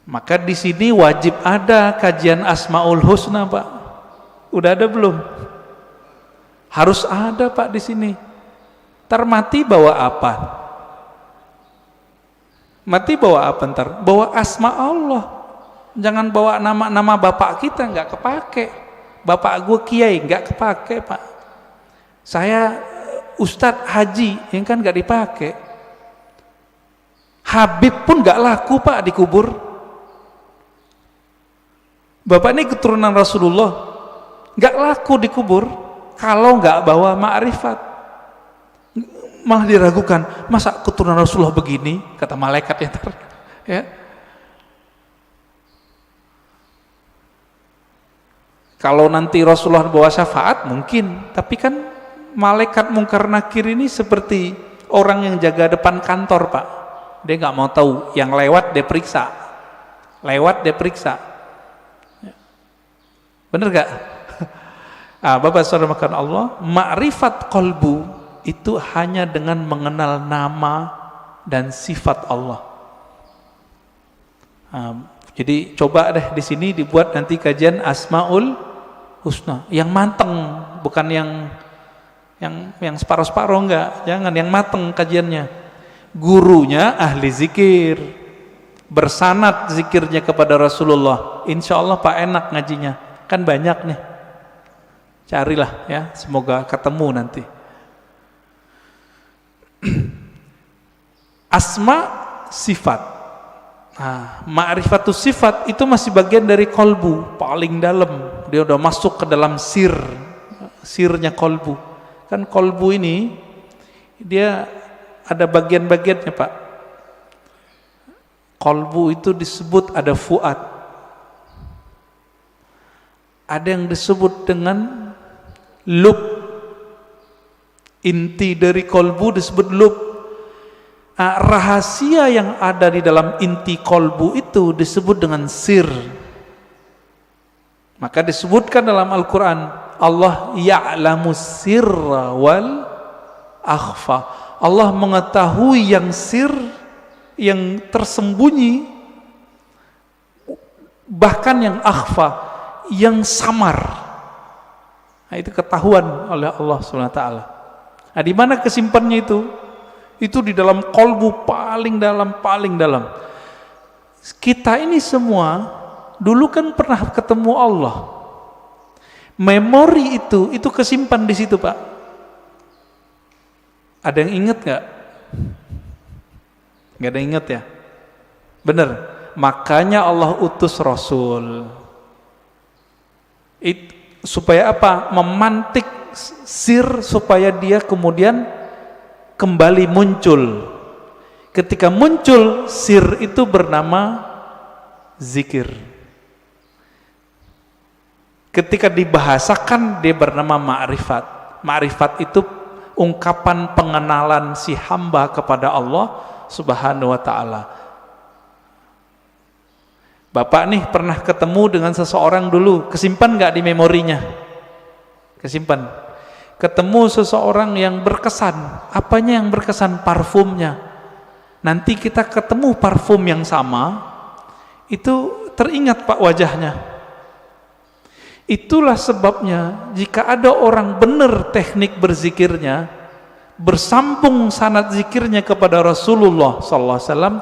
Maka di sini wajib ada kajian Asmaul Husna, Pak. Udah ada belum? Harus ada, Pak, di sini. Ntar mati bawa apa? Mati bawa apa ntar? Bawa asma Allah. Jangan bawa nama-nama bapak kita, nggak kepake. Bapak gue kiai, nggak kepake, Pak. Saya Ustadz Haji, yang kan nggak dipakai. Habib pun nggak laku, Pak, dikubur. Bapak ini keturunan Rasulullah, nggak laku dikubur kalau nggak bawa ma'rifat. Malah diragukan, masa keturunan Rasulullah begini, kata malaikat ya. Kalau nanti Rasulullah bawa syafaat mungkin, tapi kan malaikat Mungkar Nakir ini seperti orang yang jaga depan kantor, Pak. Dia nggak mau tahu, yang lewat dia periksa, bener gak? Bapak saudara makan Allah, ma'rifat qalbu itu hanya dengan mengenal nama dan sifat Allah. Jadi coba deh di sini dibuat nanti kajian Asmaul Husna yang mateng, bukan yang separuh-separuh, enggak. Jangan, yang mateng kajiannya. Gurunya ahli zikir, bersanad zikirnya kepada Rasulullah. Insya Allah Pak enak ngajinya, kan banyak nih. Carilah ya, semoga ketemu nanti. Asma sifat. Nah, ma'rifatus sifat itu masih bagian dari kolbu, paling dalam. Dia udah masuk ke dalam sirnya kolbu. Kan kolbu ini dia ada bagian-bagiannya, Pak. Kolbu itu disebut ada fuad. Ada yang disebut dengan lub. Inti dari kolbu disebut lub. Rahasia yang ada di dalam inti kolbu itu disebut dengan sir. Maka disebutkan dalam Al-Quran, Allah ya'lamu sirra wal akhfa. Allah mengetahui yang sir, yang tersembunyi, bahkan yang akhfa, yang samar. Nah, itu ketahuan oleh Allah SWT. Nah, di mana kesimpannya itu? Itu di dalam kolbu paling dalam. Kita ini semua dulu kan pernah ketemu Allah. Memori itu kesimpan di situ, Pak. Ada yang ingat nggak? Nggak ada yang ingat ya? Bener. Makanya Allah utus Rasul. Supaya apa? Memantik sir supaya dia kemudian kembali muncul. Ketika muncul sir itu bernama zikir. Ketika dibahasakan dia bernama ma'rifat. Ma'rifat itu ungkapan pengenalan si hamba kepada Allah Subhanahu wa ta'ala. Bapak nih pernah ketemu dengan seseorang dulu, kesimpan gak di memorinya? Kesimpan. Ketemu seseorang yang berkesan. Apanya yang berkesan? Parfumnya. Nanti kita ketemu parfum yang sama, itu teringat, Pak, wajahnya. Itulah sebabnya jika ada orang benar teknik berzikirnya, bersambung sanad zikirnya kepada Rasulullah SAW,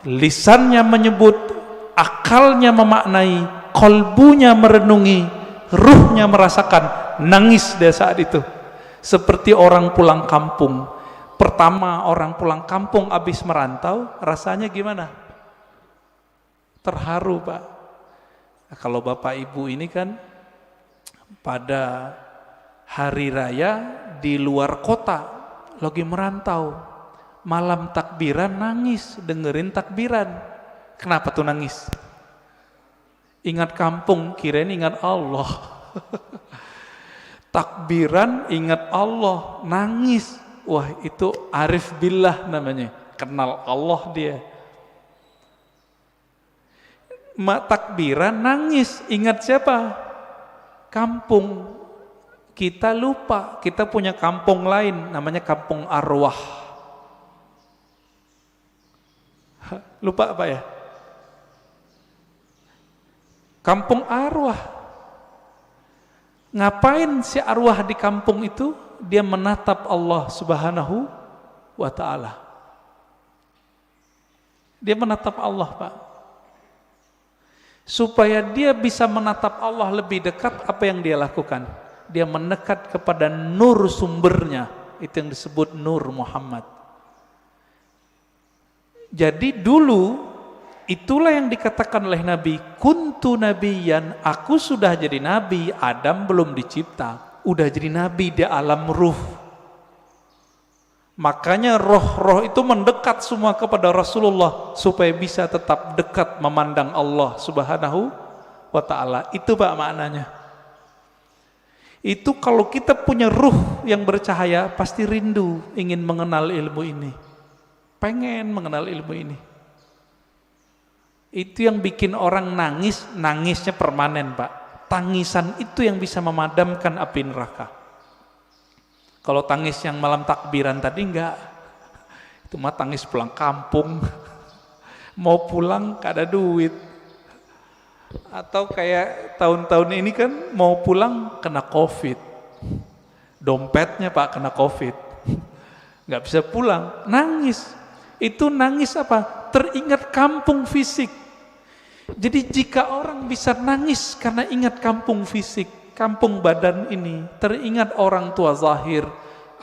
lisannya menyebut, akalnya memaknai, kolbunya merenungi, ruhnya merasakan, nangis dia saat itu. Seperti orang pulang kampung. Pertama orang pulang kampung habis merantau, rasanya gimana? Terharu, Pak. Nah, kalau Bapak Ibu ini kan pada hari raya di luar kota, lagi merantau, malam takbiran nangis, dengerin takbiran. Kenapa tuh nangis? Ingat kampung, kirain ingat Allah. Takbiran ingat Allah, nangis. Wah, itu arif billah namanya, kenal Allah dia. Takbiran nangis, ingat siapa? Kampung. Kita lupa, kita punya kampung lain, namanya kampung arwah. Lupa apa ya? Kampung arwah. Ngapain si arwah di kampung itu? Dia menatap Allah Subhanahu wa ta'ala. Dia menatap Allah, Pak. Supaya dia bisa menatap Allah lebih dekat, apa yang dia lakukan? Dia mendekat kepada nur sumbernya. Itu yang disebut Nur Muhammad. Jadi dulu itulah yang dikatakan oleh Nabi, kuntu nabiyan, aku sudah jadi nabi, Adam belum dicipta, udah jadi nabi di alam ruh. Makanya roh-roh itu mendekat semua kepada Rasulullah supaya bisa tetap dekat memandang Allah Subhanahu wa ta'ala. Itu Pak maknanya. Itu kalau kita punya ruh yang bercahaya, pasti rindu ingin mengenal ilmu ini, pengen mengenal ilmu ini. Itu yang bikin orang nangis, nangisnya permanen, Pak. Tangisan itu yang bisa memadamkan api neraka. Kalau tangis yang malam takbiran tadi enggak. Itu mah tangis pulang kampung. Mau pulang gak ada duit. Atau kayak tahun-tahun ini kan mau pulang kena Covid. Dompetnya Pak kena Covid. Enggak bisa pulang, nangis. Itu nangis apa? Teringat kampung fisik. Jadi jika orang bisa nangis karena ingat kampung fisik, kampung badan ini, teringat orang tua zahir,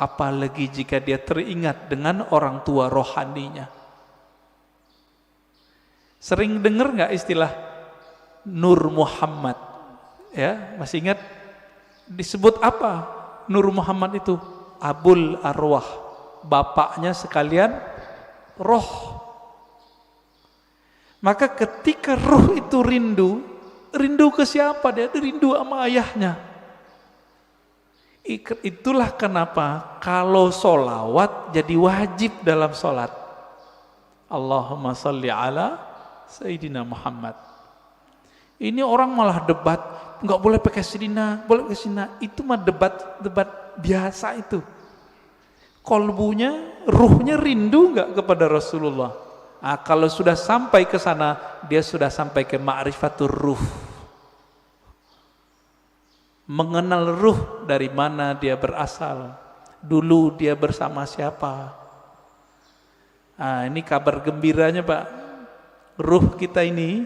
apalagi jika dia teringat dengan orang tua rohaninya. Sering dengar nggak istilah Nur Muhammad? Ya, masih ingat? Disebut apa? Nur Muhammad itu Abul Arwah, bapaknya sekalian roh. Maka ketika ruh itu rindu ke siapa? Dia rindu sama ayahnya. Itulah kenapa kalau solawat jadi wajib dalam solat. Allahumma salli ala Sayyidina Muhammad. Ini orang malah debat, nggak boleh pakai Sayyidina, boleh pakai Sayyidina. Itu mah debat biasa itu. Kolbunya, ruhnya rindu nggak kepada Rasulullah? Nah, kalau sudah sampai ke sana, dia sudah sampai ke ma'rifatur ruh. Mengenal ruh dari mana dia berasal. Dulu dia bersama siapa. Nah, ini kabar gembiranya Pak. Ruh kita ini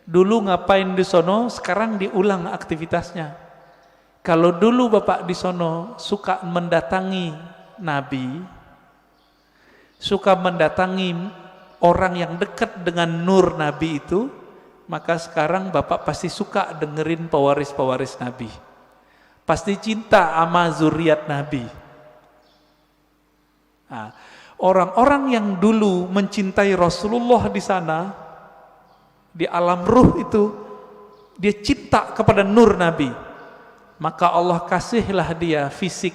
dulu ngapain di sono, sekarang diulang aktivitasnya. Kalau dulu Bapak di sono suka mendatangi Nabi, suka mendatangi orang yang dekat dengan nur Nabi itu, maka sekarang Bapak pasti suka dengerin pewaris-pewaris Nabi. Pasti cinta sama zuriat Nabi. Nah, orang-orang yang dulu mencintai Rasulullah di sana, di alam ruh itu, dia cinta kepada nur Nabi. Maka Allah kasihlah dia fisik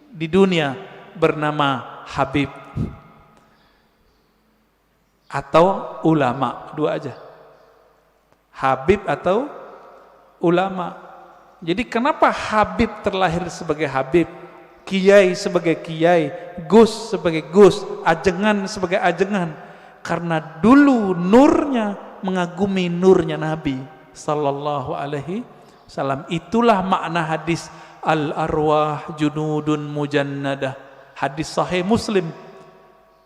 di dunia bernama Habib. Atau ulama, dua aja. Habib atau ulama. Jadi kenapa Habib terlahir sebagai Habib, Kiai sebagai Kiai, Gus sebagai Gus, Ajengan sebagai Ajengan? Karena dulu nurnya mengagumi nurnya Nabi sallallahu alaihi wasallam. Itulah makna hadis al-arwah junudun mujannadah, hadis sahih Muslim.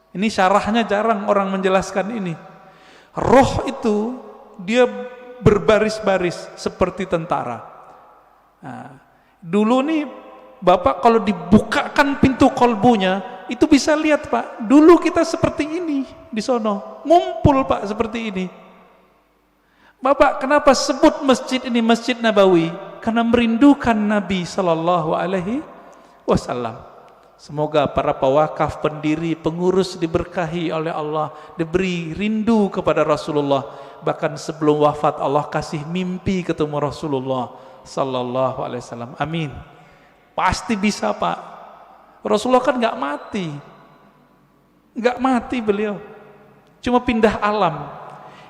Ini syarahnya jarang orang menjelaskan ini. Roh itu dia berbaris-baris seperti tentara. Nah, dulu nih Bapak kalau dibukakan pintu kolbunya, itu bisa lihat Pak, dulu kita seperti ini di sono, ngumpul Pak seperti ini. Bapak kenapa sebut masjid ini Masjid Nabawi? Karena merindukan Nabi Sallallahu Alaihi Wasallam. Semoga para pewakaf, pendiri, pengurus diberkahi oleh Allah, diberi rindu kepada Rasulullah. Bahkan sebelum wafat Allah kasih mimpi ketemu Rasulullah Sallallahu Alaihi Wasallam. Amin. Pasti bisa Pak. Rasulullah kan nggak mati beliau, cuma pindah alam.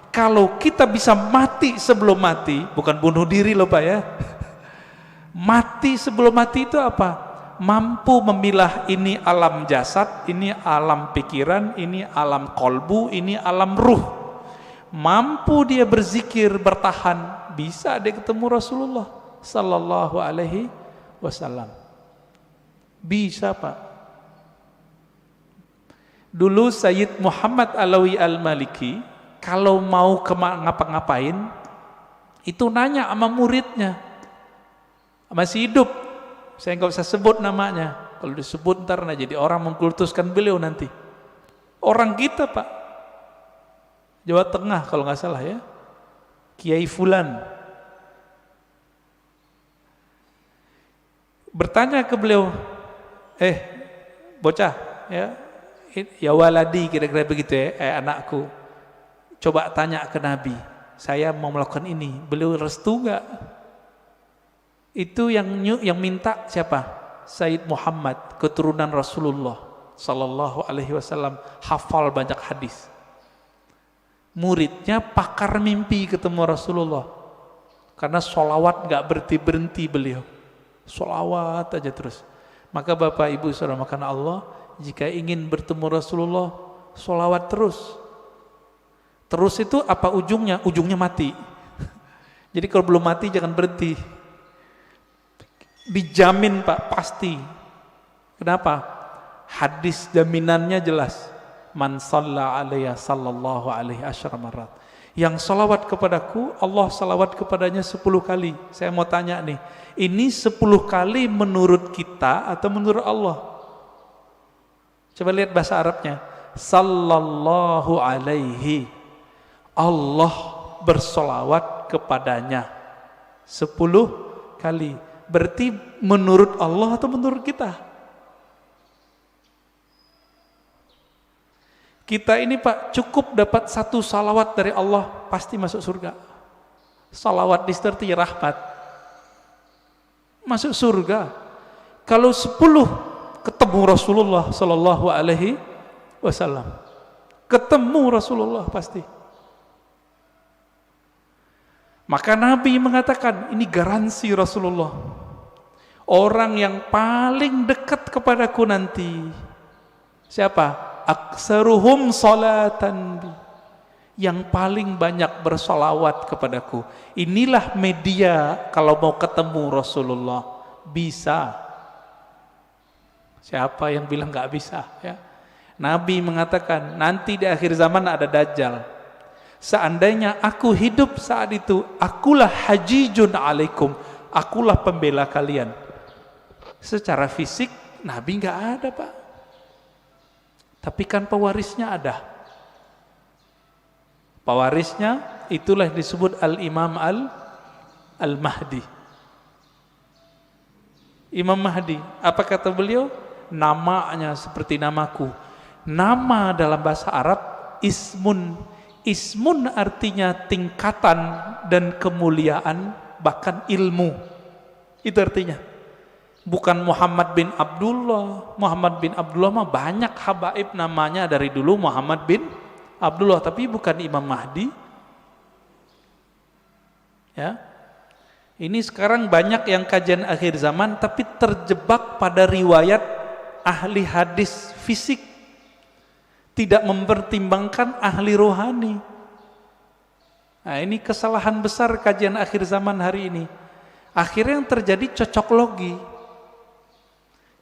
Kalau kita bisa mati sebelum mati, bukan bunuh diri loh Pak ya. Mati sebelum mati itu apa? Mampu memilah ini alam jasad, ini alam pikiran, ini alam kolbu, ini alam ruh. Mampu dia berzikir, bertahan, bisa dia ketemu Rasulullah Sallallahu Alaihi Wasallam. Bisa Pak. Dulu Sayyid Muhammad Alawi Al-Maliki kalau mau ngapa-ngapain itu nanya sama muridnya, masih hidup, saya nggak usah sebut namanya, kalau disebut ntar jadi orang mengkultuskan beliau nanti. Orang kita Pak, Jawa Tengah kalau nggak salah ya, Kiai Fulan, bertanya ke beliau, bocah ya waladi, kira-kira begitu ya, anakku, coba tanya ke Nabi, saya mau melakukan ini, beliau restu nggak? Itu yang minta siapa? Sayyid Muhammad, keturunan Rasulullah Sallallahu Alaihi Wasallam, hafal banyak hadis. Muridnya pakar mimpi ketemu Rasulullah, karena sholawat nggak berhenti beliau, sholawat aja terus. Maka Bapak Ibu saudara makan Allah, jika ingin bertemu Rasulullah, sholawat terus. Terus itu apa ujungnya? Ujungnya mati. Jadi kalau belum mati jangan berhenti. Dijamin Pak, pasti. Kenapa? Hadis jaminannya jelas. Man shalla alaiya sallallahu alaihi asyara marat. Yang salawat kepadaku, Allah salawat kepadanya 10 kali. Saya mau tanya nih, ini 10 kali menurut kita atau menurut Allah? Coba lihat bahasa Arabnya. Sallallahu alaihi. Allah bersolawat kepadanya 10 kali. Berarti menurut Allah atau menurut kita? Kita ini Pak cukup dapat 1 salawat dari Allah pasti masuk surga. Salawat disertai rahmat, masuk surga. Kalau 10 ketemu Rasulullah Sallallahu Alaihi Wasallam, ketemu Rasulullah pasti. Maka Nabi mengatakan, ini garansi Rasulullah, orang yang paling dekat kepadaku nanti siapa? Aksaruhum salatan bi, yang paling banyak bersolawat kepadaku. Inilah media kalau mau ketemu Rasulullah. Bisa. Siapa yang bilang nggak bisa ya? Nabi mengatakan nanti di akhir zaman ada Dajjal. Seandainya aku hidup saat itu, akulah hajijun alaikum, akulah pembela kalian. Secara fisik Nabi nggak ada Pak, tapi kan pewarisnya ada. Pewarisnya itulah disebut Al-Imam Al-Mahdi. Imam Mahdi, apa kata beliau? Namanya seperti namaku. Nama dalam bahasa Arab ismun. Ismun artinya tingkatan dan kemuliaan, bahkan ilmu. Itu artinya. Bukan Muhammad bin Abdullah. Muhammad bin Abdullah mah banyak habaib namanya dari dulu Muhammad bin Abdullah, tapi bukan Imam Mahdi. Ya. Ini sekarang banyak yang kajian akhir zaman tapi terjebak pada riwayat ahli hadis fisik, tidak mempertimbangkan ahli rohani. Nah, ini kesalahan besar kajian akhir zaman hari ini. Akhirnya yang terjadi cocok logi.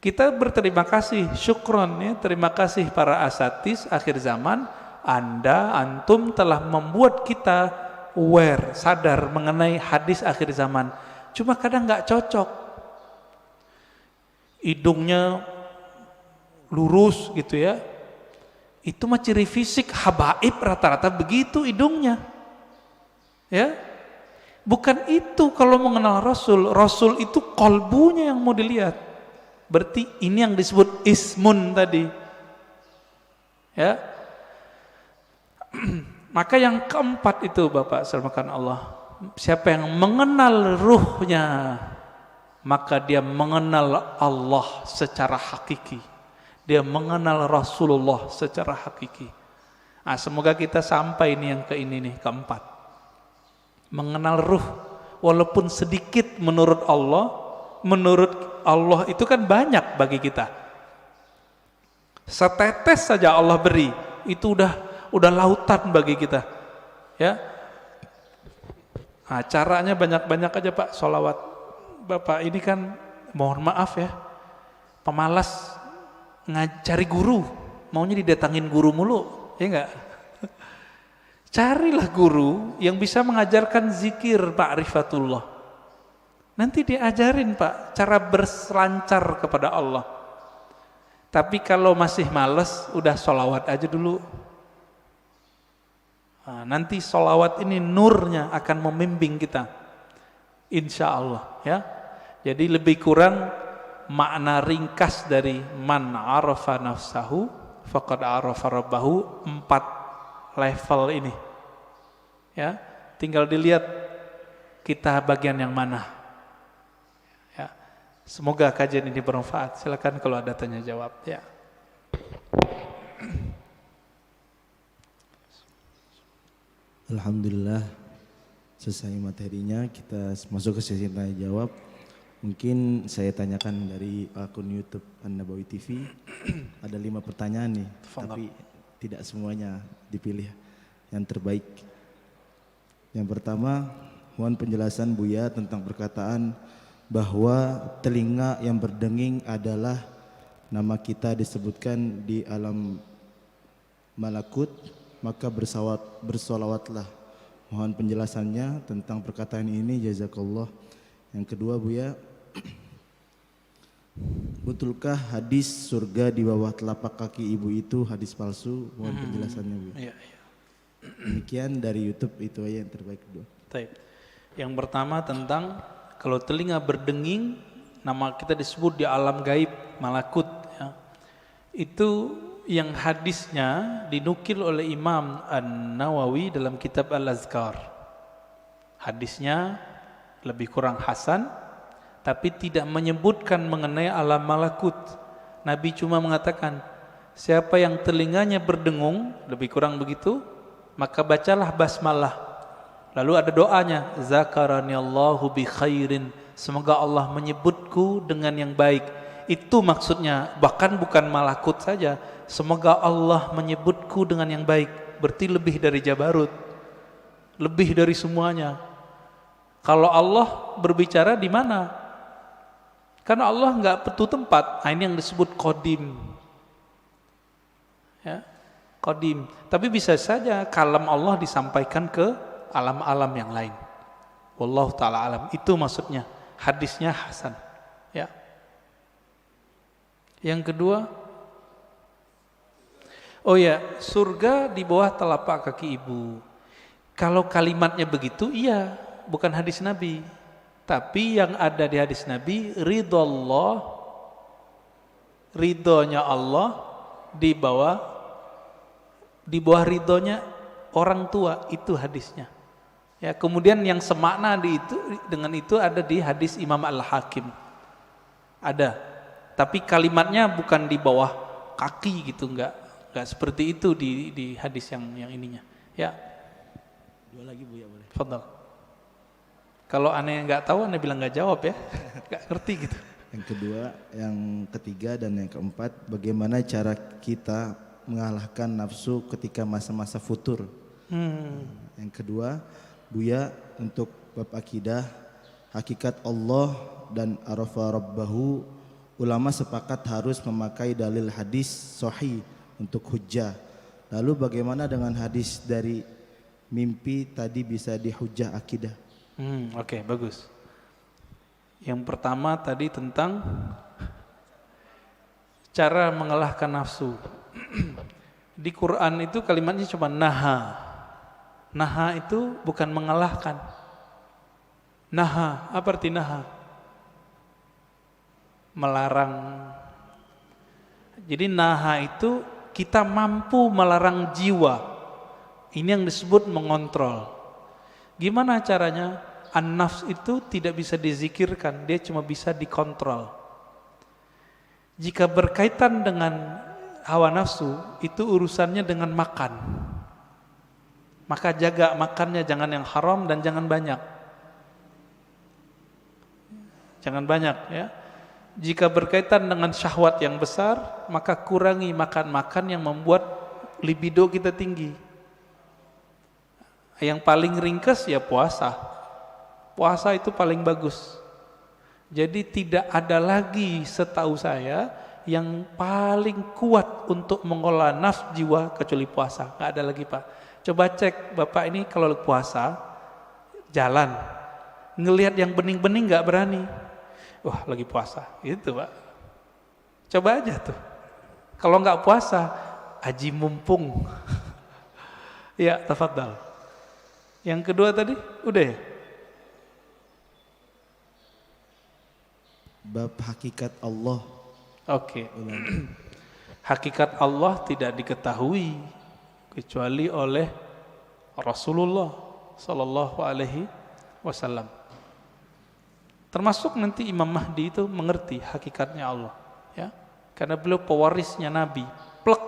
Kita berterima kasih, syukron ya, terima kasih para asatis akhir zaman, antum telah membuat kita aware, sadar mengenai hadis akhir zaman. Cuma kadang nggak cocok. Hidungnya lurus gitu ya. Itu mah ciri fisik habaib rata-rata begitu hidungnya. Ya. Bukan itu kalau mengenal Rasul. Rasul itu kolbunya yang mau dilihat. Berarti ini yang disebut ismun tadi. Ya. Maka yang keempat itu Bapak selamatkan Allah. Siapa yang mengenal ruhnya, maka dia mengenal Allah secara hakiki. Dia mengenal Rasulullah secara hakiki. Nah, semoga kita sampai ini yang ini nih, keempat. Mengenal ruh, walaupun sedikit menurut Allah itu kan banyak bagi kita. Setetes saja Allah beri, itu udah lautan bagi kita. Ya. Nah, caranya banyak-banyak aja Pak, sholawat. Bapak ini kan mohon maaf ya, pemalas ngajari guru, maunya didatangin guru mulu, ya enggak? Carilah guru yang bisa mengajarkan zikir ma'rifatullah. Nanti diajarin Pak cara berselancar kepada Allah. Tapi kalau masih males, udah sholawat aja dulu. Nah, nanti sholawat ini nurnya akan membimbing kita. Insya Allah ya. Jadi lebih kurang makna ringkas dari man arafa nafsahu faqad arafa rabbahu, 4 level ini. Ya, tinggal dilihat kita bagian yang mana. Ya. Semoga kajian ini bermanfaat. Silakan kalau ada tanya jawab ya. Alhamdulillah selesai materinya, kita masuk ke sesi tanya jawab. Mungkin saya tanyakan dari akun YouTube An-Nabawi TV. Ada 5 pertanyaan nih, tapi tidak semuanya dipilih yang terbaik. Yang pertama, mohon penjelasan Buya tentang perkataan bahwa telinga yang berdenging adalah nama kita disebutkan di alam malakut, maka bersolawatlah. Mohon penjelasannya tentang perkataan ini, jazakallah. Yang kedua Buya, betulkah hadis surga di bawah telapak kaki ibu itu hadis palsu? Mohon penjelasannya Bu. Iya. Demikian dari YouTube, itu aja yang terbaik kedua. Yang pertama tentang kalau telinga berdenging, nama kita disebut di alam gaib malakut ya. Itu yang hadisnya dinukil oleh Imam An-Nawawi dalam kitab Al-Azkar. Hadisnya lebih kurang hasan, tapi tidak menyebutkan mengenai alam malakut. Nabi cuma mengatakan, siapa yang telinganya berdengung, lebih kurang begitu, maka bacalah basmalah. Lalu ada doanya, zakaraniallahu bi khairin, semoga Allah menyebutku dengan yang baik. Itu maksudnya, bahkan bukan malakut saja, semoga Allah menyebutku dengan yang baik. Berarti lebih dari jabarut, lebih dari semuanya. Kalau Allah berbicara di mana? Karena Allah nggak petu tempat. Nah, ini yang disebut qadim. Ya, qadim. Tapi bisa saja kalam Allah disampaikan ke alam-alam yang lain. Wallahu taala alam. Itu maksudnya. Hadisnya hasan. Ya. Yang kedua, oh ya, surga di bawah telapak kaki ibu. Kalau kalimatnya begitu, iya, bukan hadis Nabi. Tapi yang ada di hadis Nabi, ridhonya Allah di bawah ridhonya orang tua, itu hadisnya. Ya, kemudian yang semakna dengan itu ada di hadis Imam Al-Hakim. Ada. Tapi kalimatnya bukan di bawah kaki gitu, enggak seperti itu di hadis yang ininya. Ya. Dua lagi Bu ya boleh. Fadhal. Kalau aneh nggak tahu, aneh bilang nggak jawab ya, nggak ngerti gitu. Yang kedua, yang ketiga dan yang keempat, bagaimana cara kita mengalahkan nafsu ketika masa-masa futur? Yang kedua, Buya, untuk bab akidah, hakikat Allah dan arafa rabbahu, ulama sepakat harus memakai dalil hadis sahih untuk hujjah. Lalu bagaimana dengan hadis dari mimpi tadi bisa dihujjah akidah? Oke, bagus. Yang pertama tadi tentang cara mengalahkan nafsu. Di Quran itu kalimatnya cuma naha. Naha itu bukan mengalahkan. Naha, apa arti naha? Melarang. Jadi naha itu kita mampu melarang jiwa. Ini yang disebut mengontrol. Gimana caranya? An-nafs itu tidak bisa dizikirkan, dia cuma bisa dikontrol. Jika berkaitan dengan hawa nafsu, itu urusannya dengan makan. Maka jaga makannya, jangan yang haram dan jangan banyak. Jangan banyak ya. Jika berkaitan dengan syahwat yang besar, maka kurangi makan-makan yang membuat libido kita tinggi. Yang paling ringkas ya puasa. Puasa itu paling bagus. Jadi tidak ada lagi setahu saya yang paling kuat untuk mengolah nafsu jiwa kecuali puasa. Nggak ada lagi Pak. Coba cek Bapak ini kalau puasa jalan ngelihat yang bening-bening nggak berani. Wah lagi puasa, gitu Pak. Coba aja tuh. Kalau nggak puasa, haji mumpung. Ya, tafadhal. Yang kedua tadi, udah ya? Bab hakikat Allah. Oke. Hakikat Allah tidak diketahui kecuali oleh Rasulullah Sallallahu Alaihi Wasallam. Termasuk nanti Imam Mahdi itu mengerti hakikatnya Allah, ya, karena beliau pewarisnya Nabi. Plek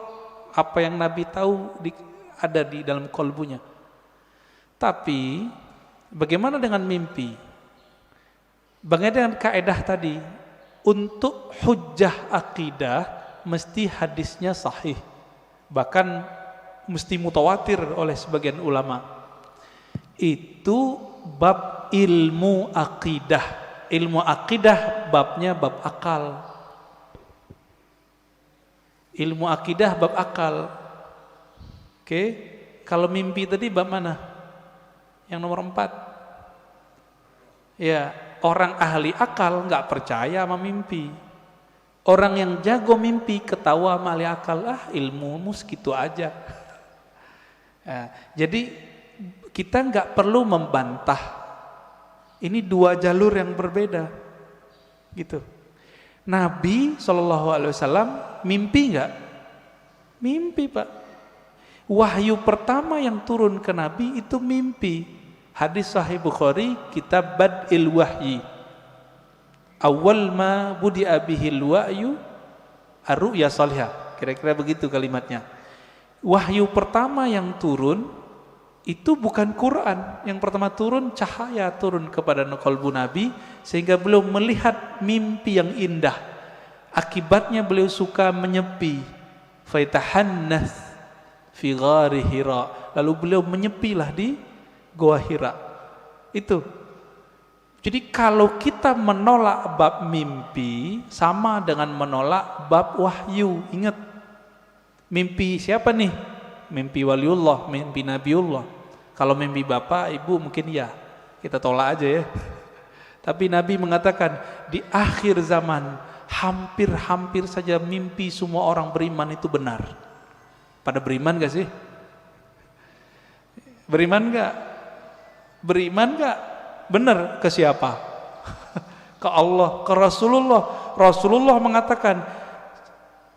apa yang Nabi tahu ada di dalam kolbunya. Tapi bagaimana dengan mimpi? Bagaimana dengan kaidah tadi? Untuk hujjah akidah mesti hadisnya sahih, bahkan mesti mutawatir oleh sebagian ulama. Itu bab ilmu akidah. Ilmu akidah babnya bab akal. Ilmu akidah bab akal. Oke, kalau mimpi tadi bab mana? Yang nomor 4. Ya, orang ahli akal nggak percaya sama mimpi. Orang yang jago mimpi ketawa sama ahli akal, ilmumu segitu aja. Ya, jadi kita nggak perlu membantah. Ini dua jalur yang berbeda, gitu. Nabi SAW mimpi nggak? Mimpi Pak. Wahyu pertama yang turun ke Nabi itu mimpi. Hadis Sahih Bukhari, kitab Bad'il Wahyi. Awal ma budi'a bihil wahyu ar-ru'ya salihah. Kira-kira begitu kalimatnya. Wahyu pertama yang turun itu bukan Quran. Yang pertama turun cahaya turun kepada qalbu Nabi sehingga beliau melihat mimpi yang indah. Akibatnya beliau suka menyepi. Faitahannas fi ghari Hira. Lalu beliau menyepilah di Goa Hira. Itu. Jadi kalau kita menolak bab mimpi sama dengan menolak bab wahyu. Ingat, mimpi siapa nih? Mimpi waliullah, mimpi nabiullah. Kalau mimpi bapak, ibu mungkin ya, kita tolak aja ya. Tapi Nabi mengatakan di akhir zaman hampir-hampir saja mimpi semua orang beriman itu benar. Pada beriman gak sih? Beriman gak? Beriman gak? Benar ke siapa? Ke Allah, ke Rasulullah. Rasulullah mengatakan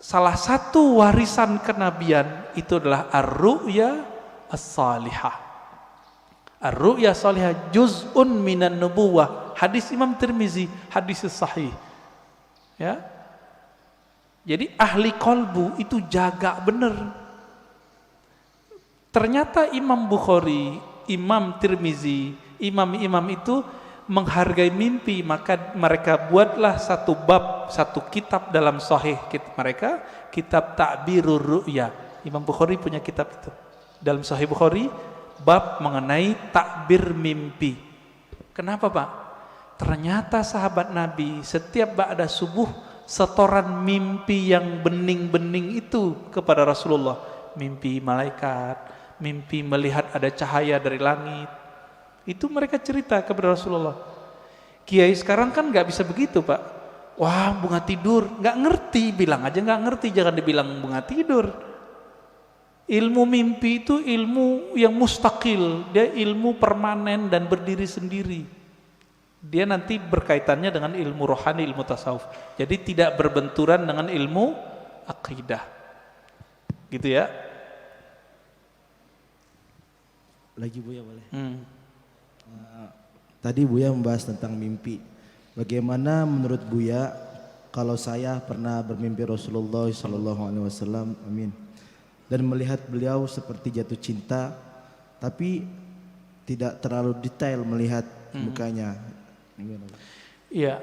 salah satu warisan kenabian itu adalah ar-ru'ya as-salihah. Ar-ru'ya as-salihah juz'un minan nubuwah. Hadis Imam Tirmizi, hadis sahih. Ya. Jadi ahli qalbu itu jaga benar. Ternyata Imam Bukhari, Imam Tirmizi, imam-imam itu menghargai mimpi, maka mereka buatlah satu bab, satu kitab dalam sahih mereka, kitab Ta'birur Ru'ya. Imam Bukhari punya kitab itu. Dalam Sahih Bukhari bab mengenai takbir mimpi. Kenapa Pak? Ternyata sahabat Nabi setiap ba'da subuh setoran mimpi yang bening-bening itu kepada Rasulullah. Mimpi malaikat, mimpi melihat ada cahaya dari langit. Itu mereka cerita kepada Rasulullah. Kiai sekarang kan nggak bisa begitu Pak. Wah bunga tidur, nggak ngerti, bilang aja nggak ngerti, jangan dibilang bunga tidur. Ilmu mimpi itu ilmu yang mustakil, dia ilmu permanen dan berdiri sendiri. Dia nanti berkaitannya dengan ilmu rohani, ilmu tasawuf. Jadi tidak berbenturan dengan ilmu akidah. Gitu ya. Lagi Buya boleh. Tadi Buya membahas tentang mimpi. Bagaimana menurut Buya kalau saya pernah bermimpi Rasulullah SAW, amin, dan melihat beliau seperti jatuh cinta, tapi tidak terlalu detail melihat mukanya. Iya,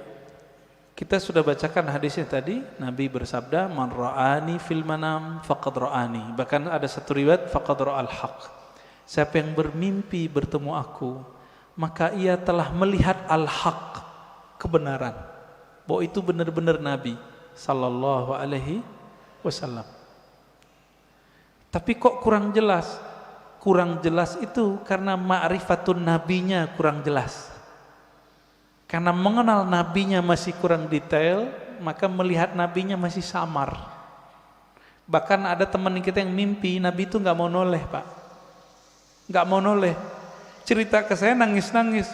kita sudah bacakan hadisnya tadi. Nabi bersabda, "Man ra'ani fil manam faqad ra'ani." Bahkan ada satu riwayat, "Faqad ra'al haq." Siapa yang bermimpi bertemu aku, maka ia telah melihat al-haq, kebenaran. Bahwa itu benar-benar Nabi sallallahu alaihi wasallam. Tapi kok kurang jelas? Kurang jelas itu karena ma'rifatun nabinya kurang jelas. Karena mengenal nabinya masih kurang detail, maka melihat nabinya masih samar. Bahkan ada teman kita yang mimpi Nabi itu nggak mau noleh Pak, nggak mau noleh. Cerita ke saya nangis-nangis.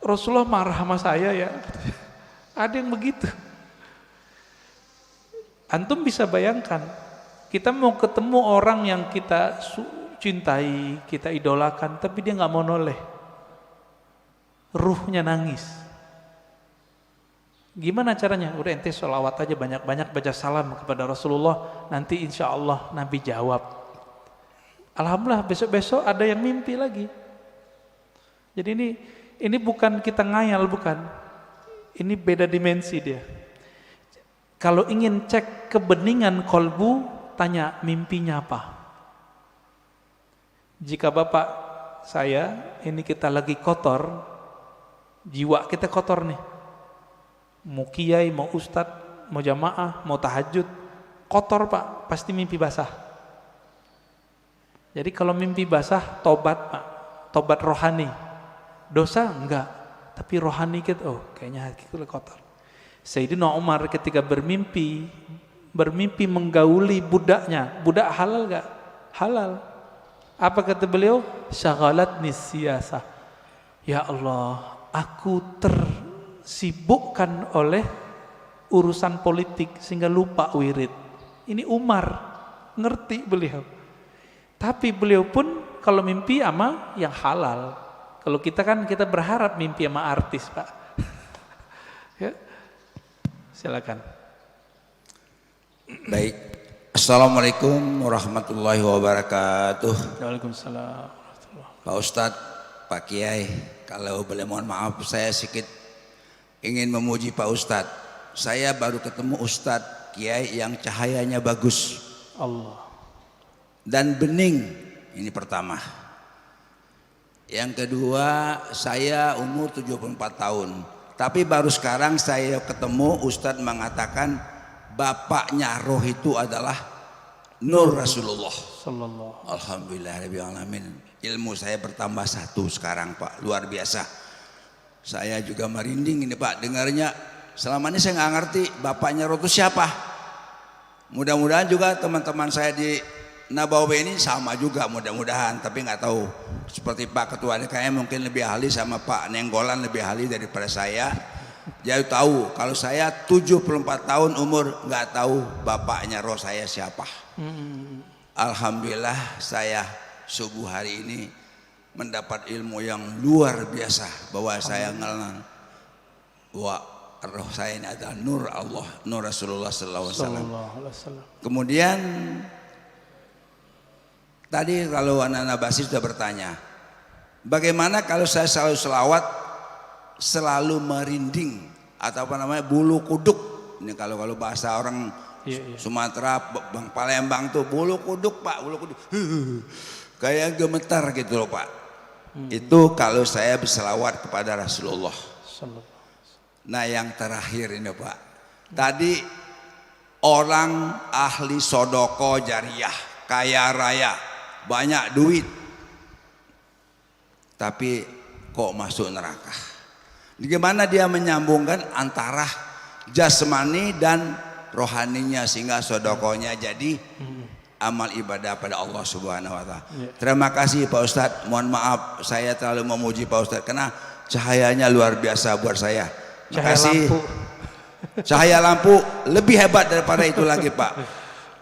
Rasulullah marah sama saya ya. Ada yang begitu. Antum bisa bayangkan, kita mau ketemu orang yang kita cintai, kita idolakan, tapi dia nggak mau noleh. Ruhnya nangis. Gimana caranya? Udah ente sholawat aja banyak-banyak, baca salam kepada Rasulullah, nanti insya Allah Nabi jawab. Alhamdulillah besok-besok ada yang mimpi lagi. Jadi ini bukan kita ngayal, bukan. Ini beda dimensi dia. Kalau ingin cek kebeningan kolbu, tanya mimpinya apa. Jika bapak saya ini kita lagi kotor, jiwa kita kotor nih, mau kiai, mau ustadz, mau jamaah, mau tahajud, kotor Pak, pasti mimpi basah. Jadi kalau mimpi basah, tobat Pak, tobat rohani. Dosa enggak, tapi rohani kita, oh kayaknya hati kita kotor. Sayyidina Umar ketika bermimpi menggauli budaknya, budak halal enggak? Halal. Apa kata beliau? Syaghalatni siyasah. Ya Allah, aku tersibukkan oleh urusan politik sehingga lupa wirid. Ini Umar, ngerti beliau. Tapi beliau pun kalau mimpi ama yang halal. Kalau kita kan kita berharap mimpi sama artis Pak. Ya, silakan. Baik, Assalamualaikum warahmatullahi wabarakatuh. Waalaikumsalam. Pak Ustadz, Pak Kiai, kalau boleh mohon maaf, saya sedikit ingin memuji Pak Ustadz. Saya baru ketemu Ustadz Kiai yang cahayanya bagus Allah. Dan bening, ini pertama. Yang kedua, saya umur 74 tahun. Tapi baru sekarang saya ketemu Ustadz mengatakan bapaknya roh itu adalah Nur Rasulullah. Alhamdulillah, ilmu saya bertambah satu sekarang Pak, luar biasa. Saya juga merinding ini Pak, dengarnya. Selama ini saya nggak ngerti bapaknya roh itu siapa. Mudah-mudahan juga teman-teman saya di Nabawi ini sama juga mudah-mudahan, tapi nggak tahu. Seperti Pak Ketua DKM mungkin lebih ahli, sama Pak Nenggolan lebih ahli daripada saya. Jadi tahu kalau saya 74 tahun umur nggak tahu bapaknya roh saya siapa. Alhamdulillah saya subuh hari ini mendapat ilmu yang luar biasa bahwa saya mengenal bahwa roh saya ini adalah Nur Allah, Nur Rasulullah SAW. Kemudian tadi kalau anak-anak Basir sudah bertanya, bagaimana kalau saya selalu selawat, selalu merinding atau apa namanya bulu kuduk. Ini kalau bahasa orang Sumatera, Bang Palembang tuh bulu kuduk Pak, bulu kuduk, kayak gemetar gitu loh Pak. Itu kalau saya berselawat kepada Rasulullah. Nah yang terakhir ini Pak, tadi orang ahli sodoko jariah, kaya raya, banyak duit, tapi kok masuk neraka. Bagaimana dia menyambungkan antara jasmani dan rohaninya sehingga sodokonya jadi amal ibadah pada Allah Subhanahu wa Ta'ala. Terima kasih Pak Ustadz. Mohon maaf saya terlalu memuji Pak Ustadz karena cahayanya luar biasa buat saya. Terima kasih. Cahaya lampu lebih hebat daripada itu lagi Pak.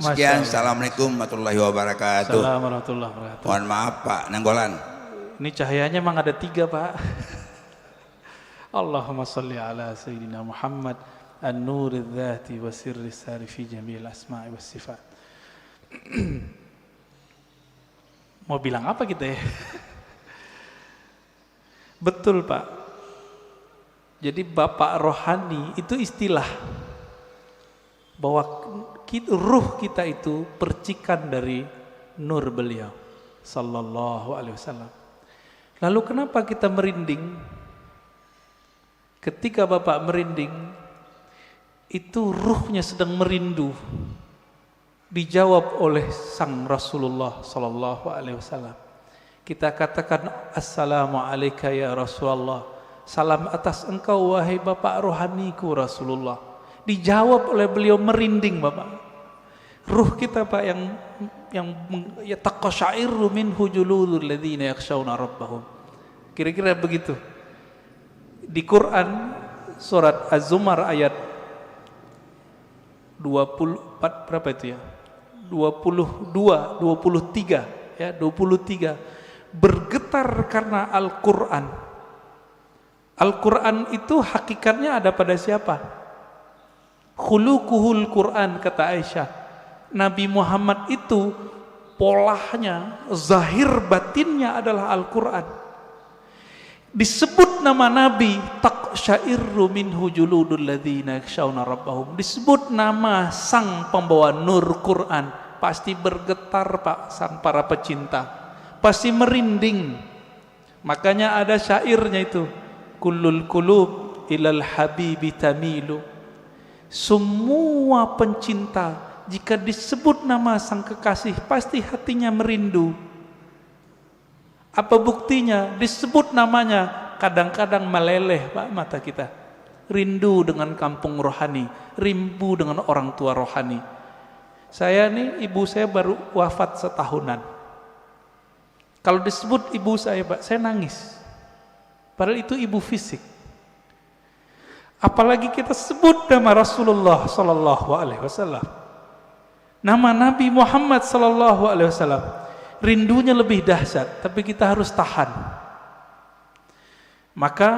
Sekian. Assalamualaikum warahmatullahi wabarakatuh. Assalamualaikum warahmatullahi wabarakatuh. Mohon maaf Pak Nanggolan. Ini cahayanya memang ada 3 Pak. Allahumma salli ala Sayyidina Muhammad an-nuri dzati wa sirri sari fi jami'il asma'i was sifat. Mau bilang apa kita ya? Betul Pak. Jadi bapak rohani itu istilah bahwa ruh kita itu percikan dari nur beliau sallallahu alaihi wasallam. Lalu kenapa kita merinding? Ketika bapak merinding, itu ruhnya sedang merindu. Dijawab oleh sang Rasulullah sallallahu alaihi wasallam. Kita katakan assalamu alayka ya Rasulullah. Salam atas engkau wahai bapak rohaniku Rasulullah. Dijawab oleh beliau merinding bapak. Ruh kita Pak yang yataqashairu minhu juludul ladzina yakhshawna rabbahum. Kira-kira begitu. Di Quran surat Az-Zumar ayat 24 berapa itu ya? 22, 23 ya, 23 bergetar karena Al-Qur'an. Al-Qur'an itu hakikatnya ada pada siapa? Khuluquhul Qur'an kata Aisyah. Nabi Muhammad itu polanya, zahir batinnya adalah Al-Qur'an. Disebut nama Nabi taqsya'irru minhu juludul ladzina yakhshawna rabbahum. Disebut nama sang pembawa nur Quran, pasti bergetar Pak sang para pecinta, pasti merinding. Makanya ada syairnya itu, kullul qulub ilal habibi tamilu. Semua pencinta jika disebut nama sang kekasih pasti hatinya merindu. Apa buktinya? Disebut namanya kadang-kadang meleleh Pak mata kita. Rindu dengan kampung rohani, rindu dengan orang tua rohani. Saya nih, ibu saya baru wafat setahunan. Kalau disebut ibu saya Pak, saya nangis. Padahal itu ibu fisik. Apalagi kita sebut nama Rasulullah sallallahu alaihi wasallam. Nama Nabi Muhammad sallallahu alaihi wasallam. Rindunya lebih dahsyat, tapi kita harus tahan. Maka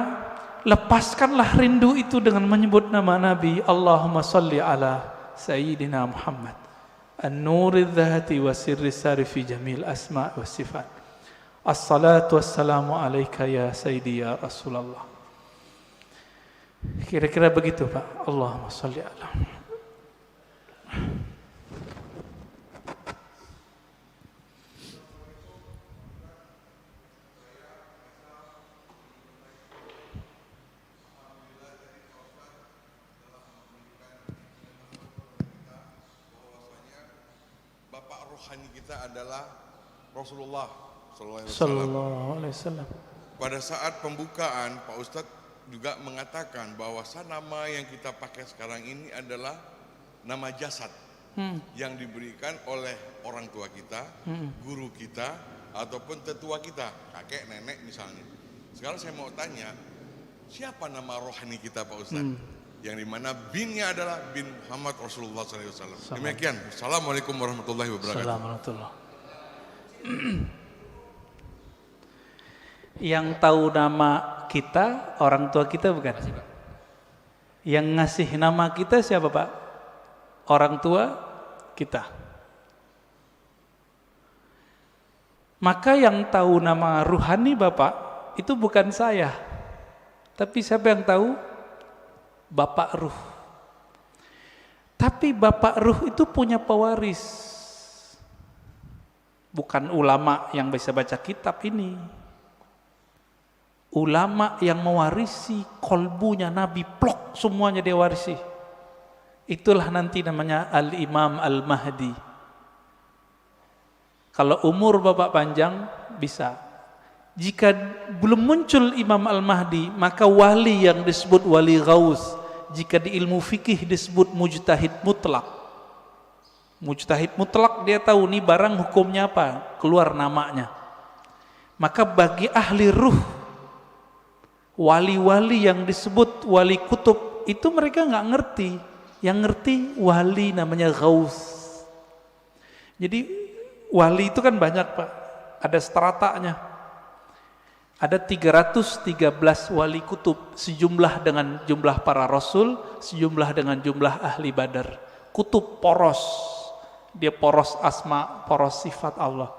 lepaskanlah rindu itu dengan menyebut nama Nabi. Allahumma salli ala Sayyidina Muhammad an-nuri dzati wa sirri sari fi jamil asma' wa sifat. Assalatu wassalamu alaika ya Sayyidi ya Rasulullah. Kira-kira begitu Pak. Allahumma salli ala. Rohani kita adalah Rasulullah sallallahu alaihi wasallam. Pada saat pembukaan Pak Ustadz juga mengatakan bahwa nama yang kita pakai sekarang ini adalah nama jasad yang diberikan oleh orang tua kita, guru kita, ataupun tetua kita, kakek, nenek misalnya. Sekarang saya mau tanya, siapa nama rohani kita Pak Ustadz? Yang dimana binnya adalah bin Muhammad Rasulullah SAW. Demikian. Assalamualaikum warahmatullahi wabarakatuh. Assalamualaikum. Yang tahu nama kita orang tua kita bukan? Yang ngasih nama kita siapa Pak? Orang tua kita. Maka yang tahu nama ruhani Bapak itu bukan saya. Tapi siapa yang tahu? Bapak ruh. Tapi bapak ruh itu punya pewaris. Bukan ulama yang bisa baca kitab ini. Ulama yang mewarisi kolbunya Nabi, plok semuanya dia warisi. Itulah nanti namanya Al-Imam Al-Mahdi. Kalau umur bapak panjang bisa. Jika belum muncul Imam Al-Mahdi, maka wali yang disebut wali ghaus, jika di ilmu fikih disebut mujtahid mutlak. Mujtahid mutlak, dia tahu nih barang hukumnya apa, keluar namanya. Maka bagi ahli ruh, wali-wali yang disebut wali kutub, itu mereka nggak ngerti. Yang ngerti wali namanya ghaus. Jadi wali itu kan banyak Pak, ada stratanya. Ada 313 wali kutub, sejumlah dengan jumlah para rasul, sejumlah dengan jumlah ahli badar. Kutub poros, dia poros asma, poros sifat Allah.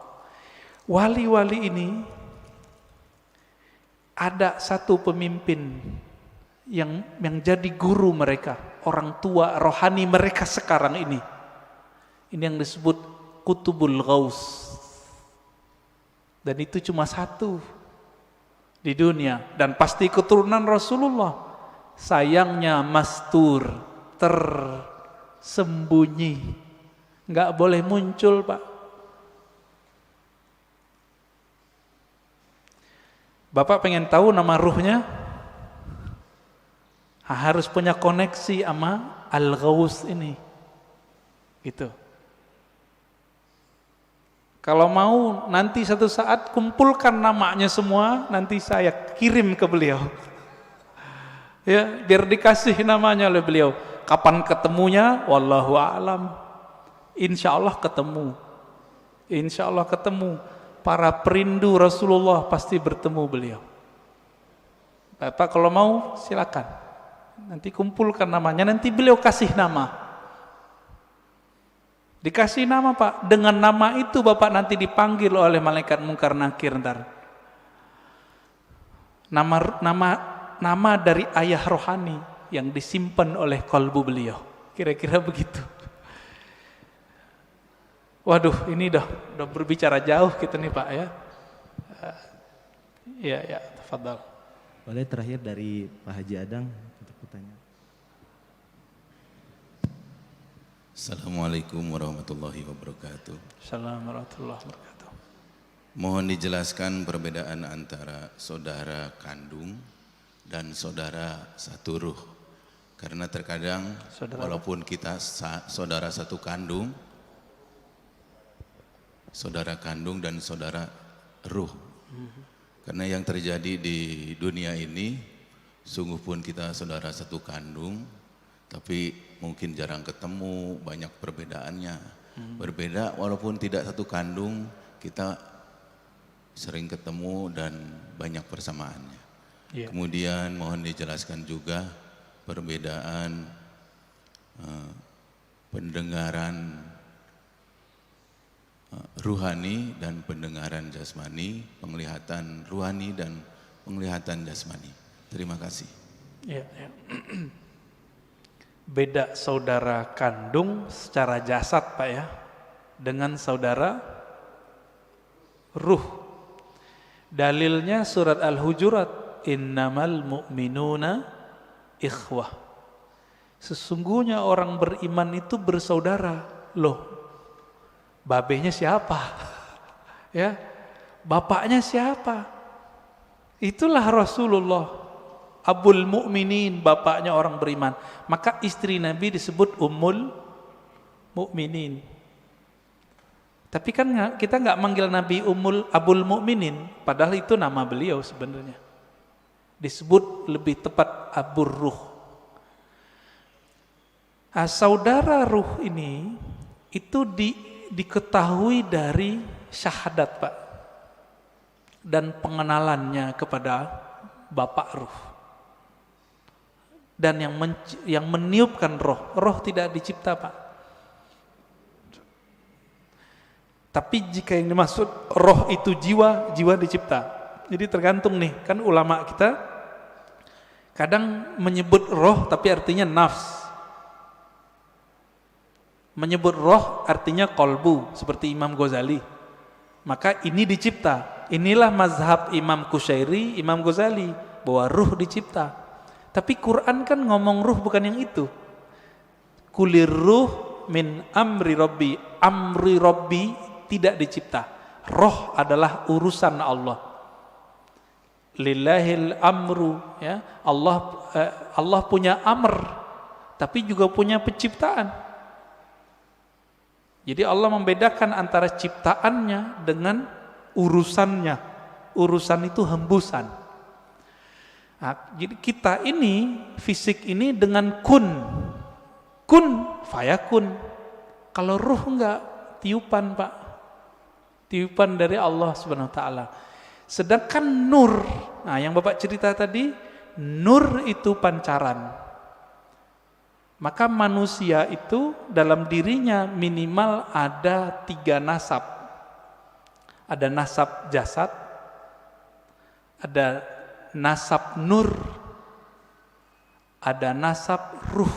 Wali-wali ini ada satu pemimpin yang jadi guru mereka, orang tua rohani mereka sekarang ini. Ini yang disebut Kutubul Ghaus. Dan itu cuma satu di dunia, dan pasti keturunan Rasulullah. Sayangnya mastur, tersembunyi, nggak boleh muncul Pak. Bapak pengen tahu nama ruhnya? Harus punya koneksi sama Al-Ghaus ini, gitu. Kalau mau nanti satu saat kumpulkan namanya semua, nanti saya kirim ke beliau. Ya, biar dikasih namanya oleh beliau. Kapan ketemunya? Wallahu a'lam. Insya Allah ketemu. Insya Allah ketemu. Para perindu Rasulullah pasti bertemu beliau. Bapak kalau mau silakan. Nanti kumpulkan namanya, nanti beliau kasih nama. Dikasih nama Pak, dengan nama itu Bapak nanti dipanggil oleh malaikat mungkar nakir ntar. Nama dari ayah rohani yang disimpan oleh kalbu beliau. Kira-kira begitu. Waduh, ini udah berbicara jauh kita nih Pak ya. Ya, tafadhal. Boleh terakhir dari Pak Haji Adang untuk bertanya. Assalamualaikum warahmatullahi wabarakatuh. Assalamualaikum warahmatullahi wabarakatuh. Mohon dijelaskan perbedaan antara saudara kandung dan saudara satu ruh. Karena terkadang walaupun kita saudara satu kandung, saudara kandung dan saudara ruh. Karena yang terjadi di dunia ini, sungguh pun kita saudara satu kandung, tapi mungkin jarang ketemu, banyak perbedaannya. Berbeda walaupun tidak satu kandung, kita sering ketemu dan banyak persamaannya. Yeah. Kemudian mohon dijelaskan juga perbedaan pendengaran ruhani dan pendengaran jasmani, penglihatan ruhani dan penglihatan jasmani. Terima kasih. Yeah. Beda saudara kandung secara jasad Pak ya, dengan saudara ruh. Dalilnya surat Al-Hujurat, innamal mu'minuna ikhwah. Sesungguhnya orang beriman itu bersaudara. Loh, babenya siapa? Ya, bapaknya siapa? Itulah Rasulullah. Abul Mu'minin, bapaknya orang beriman. Maka istri Nabi disebut Ummul Mu'minin. Tapi kan kita nggak manggil Nabi Abul Mu'minin, padahal itu nama beliau sebenarnya. Disebut lebih tepat Abur Ruh. Saudara ruh ini itu diketahui dari syahadat Pak, dan pengenalannya kepada Bapak Ruh. Dan yang meniupkan roh tidak dicipta Pak. Tapi jika yang dimaksud roh itu jiwa dicipta. Jadi tergantung nih, kan ulama kita kadang menyebut roh tapi artinya nafs. Menyebut roh artinya kolbu, seperti Imam Ghazali. Maka ini dicipta. Inilah mazhab Imam Qushairi, Imam Ghazali, bahwa ruh dicipta. Tapi Quran kan ngomong ruh bukan yang itu. Kulir ruh min amri rabbi. Amri rabbi tidak dicipta. Roh adalah urusan Allah. Lillahil amru, ya. Allah punya amr, tapi juga punya penciptaan. Jadi Allah membedakan antara ciptaannya dengan urusannya. Urusan itu hembusan. Nah, jadi kita ini, fisik ini dengan kun fayakun. Kalau ruh enggak, tiupan Pak, tiupan dari Allah Subhanahu Wa Taala. Sedangkan nur, nah yang Bapak cerita tadi, nur itu pancaran. Maka manusia itu dalam dirinya minimal ada 3 nasab. Ada nasab jasad, ada nasab nur, ada nasab ruh.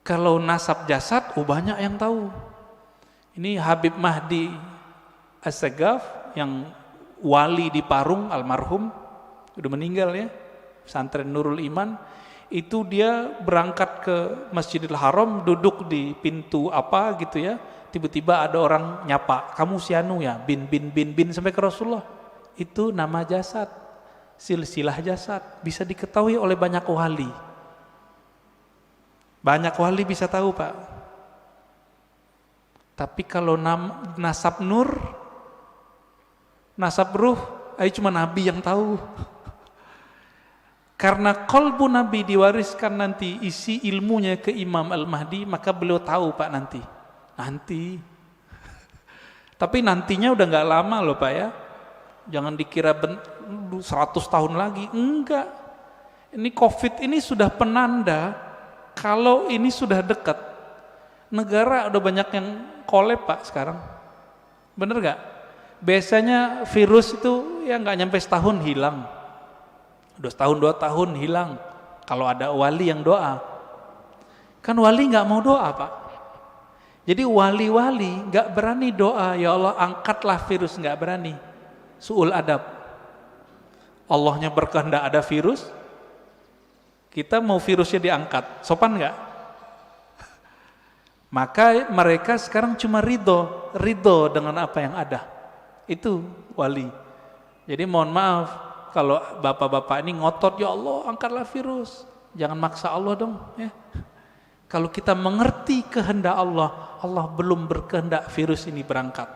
Kalau nasab jasad, banyak yang tahu. Ini Habib Mahdi As-Sagaf yang wali di Parung, almarhum, udah meninggal ya, pesantren Nurul Iman. Itu dia berangkat ke Masjidil Haram, duduk di pintu apa gitu ya, tiba-tiba ada orang nyapa, kamu si anu ya, bin sampai ke Rasulullah. Itu nama jasad, silsilah jasad, bisa diketahui oleh banyak wali. Banyak wali bisa tahu Pak. Tapi kalau nasab nur, nasab ruh, cuma Nabi yang tahu. Karena kolbu Nabi diwariskan nanti isi ilmunya ke Imam Al-Mahdi, maka beliau tahu Pak nanti. Tapi nantinya udah nggak lama loh Pak ya. Jangan dikira 100 tahun lagi, enggak. Ini COVID ini sudah penanda kalau ini sudah dekat. Negara udah banyak yang kolab Pak sekarang. Bener gak? Biasanya virus itu ya nggak nyampe setahun hilang. Udah setahun 2 tahun hilang. Kalau ada wali yang doa. Kan wali nggak mau doa Pak. Jadi wali-wali nggak berani doa, ya Allah angkatlah virus, nggak berani. Su'ul adab. Allahnya berkehendak ada virus, kita mau virusnya diangkat, sopan nggak? Maka mereka sekarang cuma ridho dengan apa yang ada. Itu wali. Jadi mohon maaf kalau bapak-bapak ini ngotot, ya Allah angkatlah virus. Jangan maksa Allah dong ya. Kalau kita mengerti kehendak Allah, Allah belum berkehendak virus ini berangkat.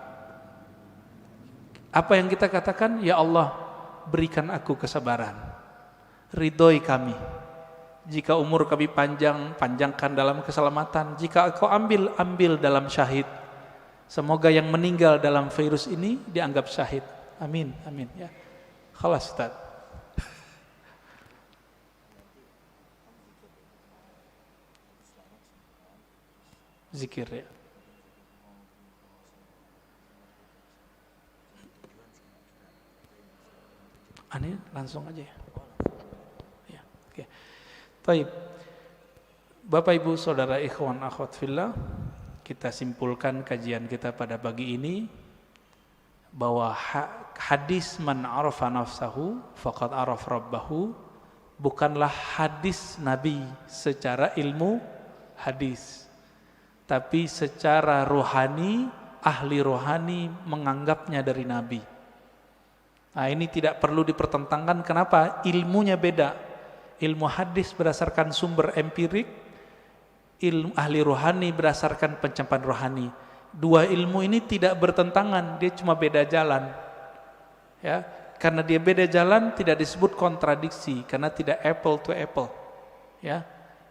Apa yang kita katakan? Ya Allah, berikan aku kesabaran. Ridhoi kami. Jika umur kami panjangkan dalam keselamatan. Jika Engkau ambil dalam syahid. Semoga yang meninggal dalam virus ini dianggap syahid. Amin, amin ya. Khalas Ustaz. Zikir ya. Ini langsung aja ya. Ya, oke. Baik. Bapak Ibu Saudara ikhwan akhwat fillah, kita simpulkan kajian kita pada pagi ini bahwa hadis man arafa nafsahu faqad araf rabbahu bukanlah hadis Nabi secara ilmu hadis, tapi secara rohani, ahli rohani menganggapnya dari Nabi. Nah ini tidak perlu dipertentangkan, kenapa? Ilmunya beda. Ilmu hadis berdasarkan sumber empirik, ilmu ahli rohani berdasarkan pencapaian rohani. Dua ilmu ini tidak bertentangan, dia cuma beda jalan. Ya, karena dia beda jalan tidak disebut kontradiksi, karena tidak apple to apple. Ya,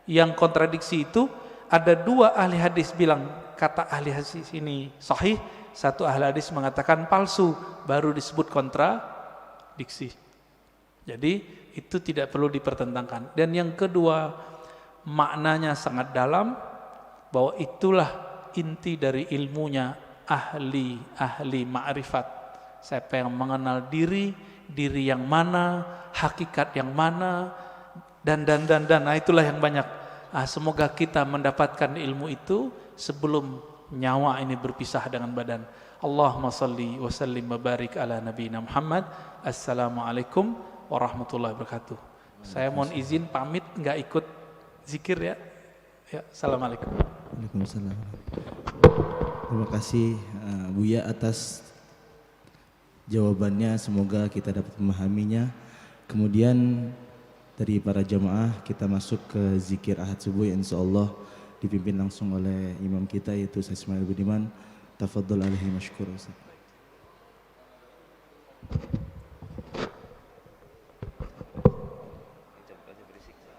yang kontradiksi itu ada 2 ahli hadis bilang kata ahli hadis ini sahih, satu ahli hadis mengatakan palsu, baru disebut kontradiksi. Jadi itu tidak perlu dipertentangkan. Dan yang kedua, maknanya sangat dalam, bahwa itulah inti dari ilmunya ahli ma'rifat. Siapa yang mengenal diri yang mana, hakikat yang mana, dan nah itulah yang banyak. Semoga kita mendapatkan ilmu itu sebelum nyawa ini berpisah dengan badan. Allahumma salli wa sallim wa barik ala nabiyina Muhammad. Assalamualaikum warahmatullahi wabarakatuh. Saya mohon izin pamit, nggak ikut zikir ya. Ya, assalamualaikum. Waalaikumsalam. Terima kasih Buya atas jawabannya, semoga kita dapat memahaminya. Kemudian dari para jamaah kita masuk ke zikir ahad subuh yang insyaallah dipimpin langsung oleh imam kita yaitu Ustaz Ismail Budiman. Tafadhol alaihi masykur Ustaz.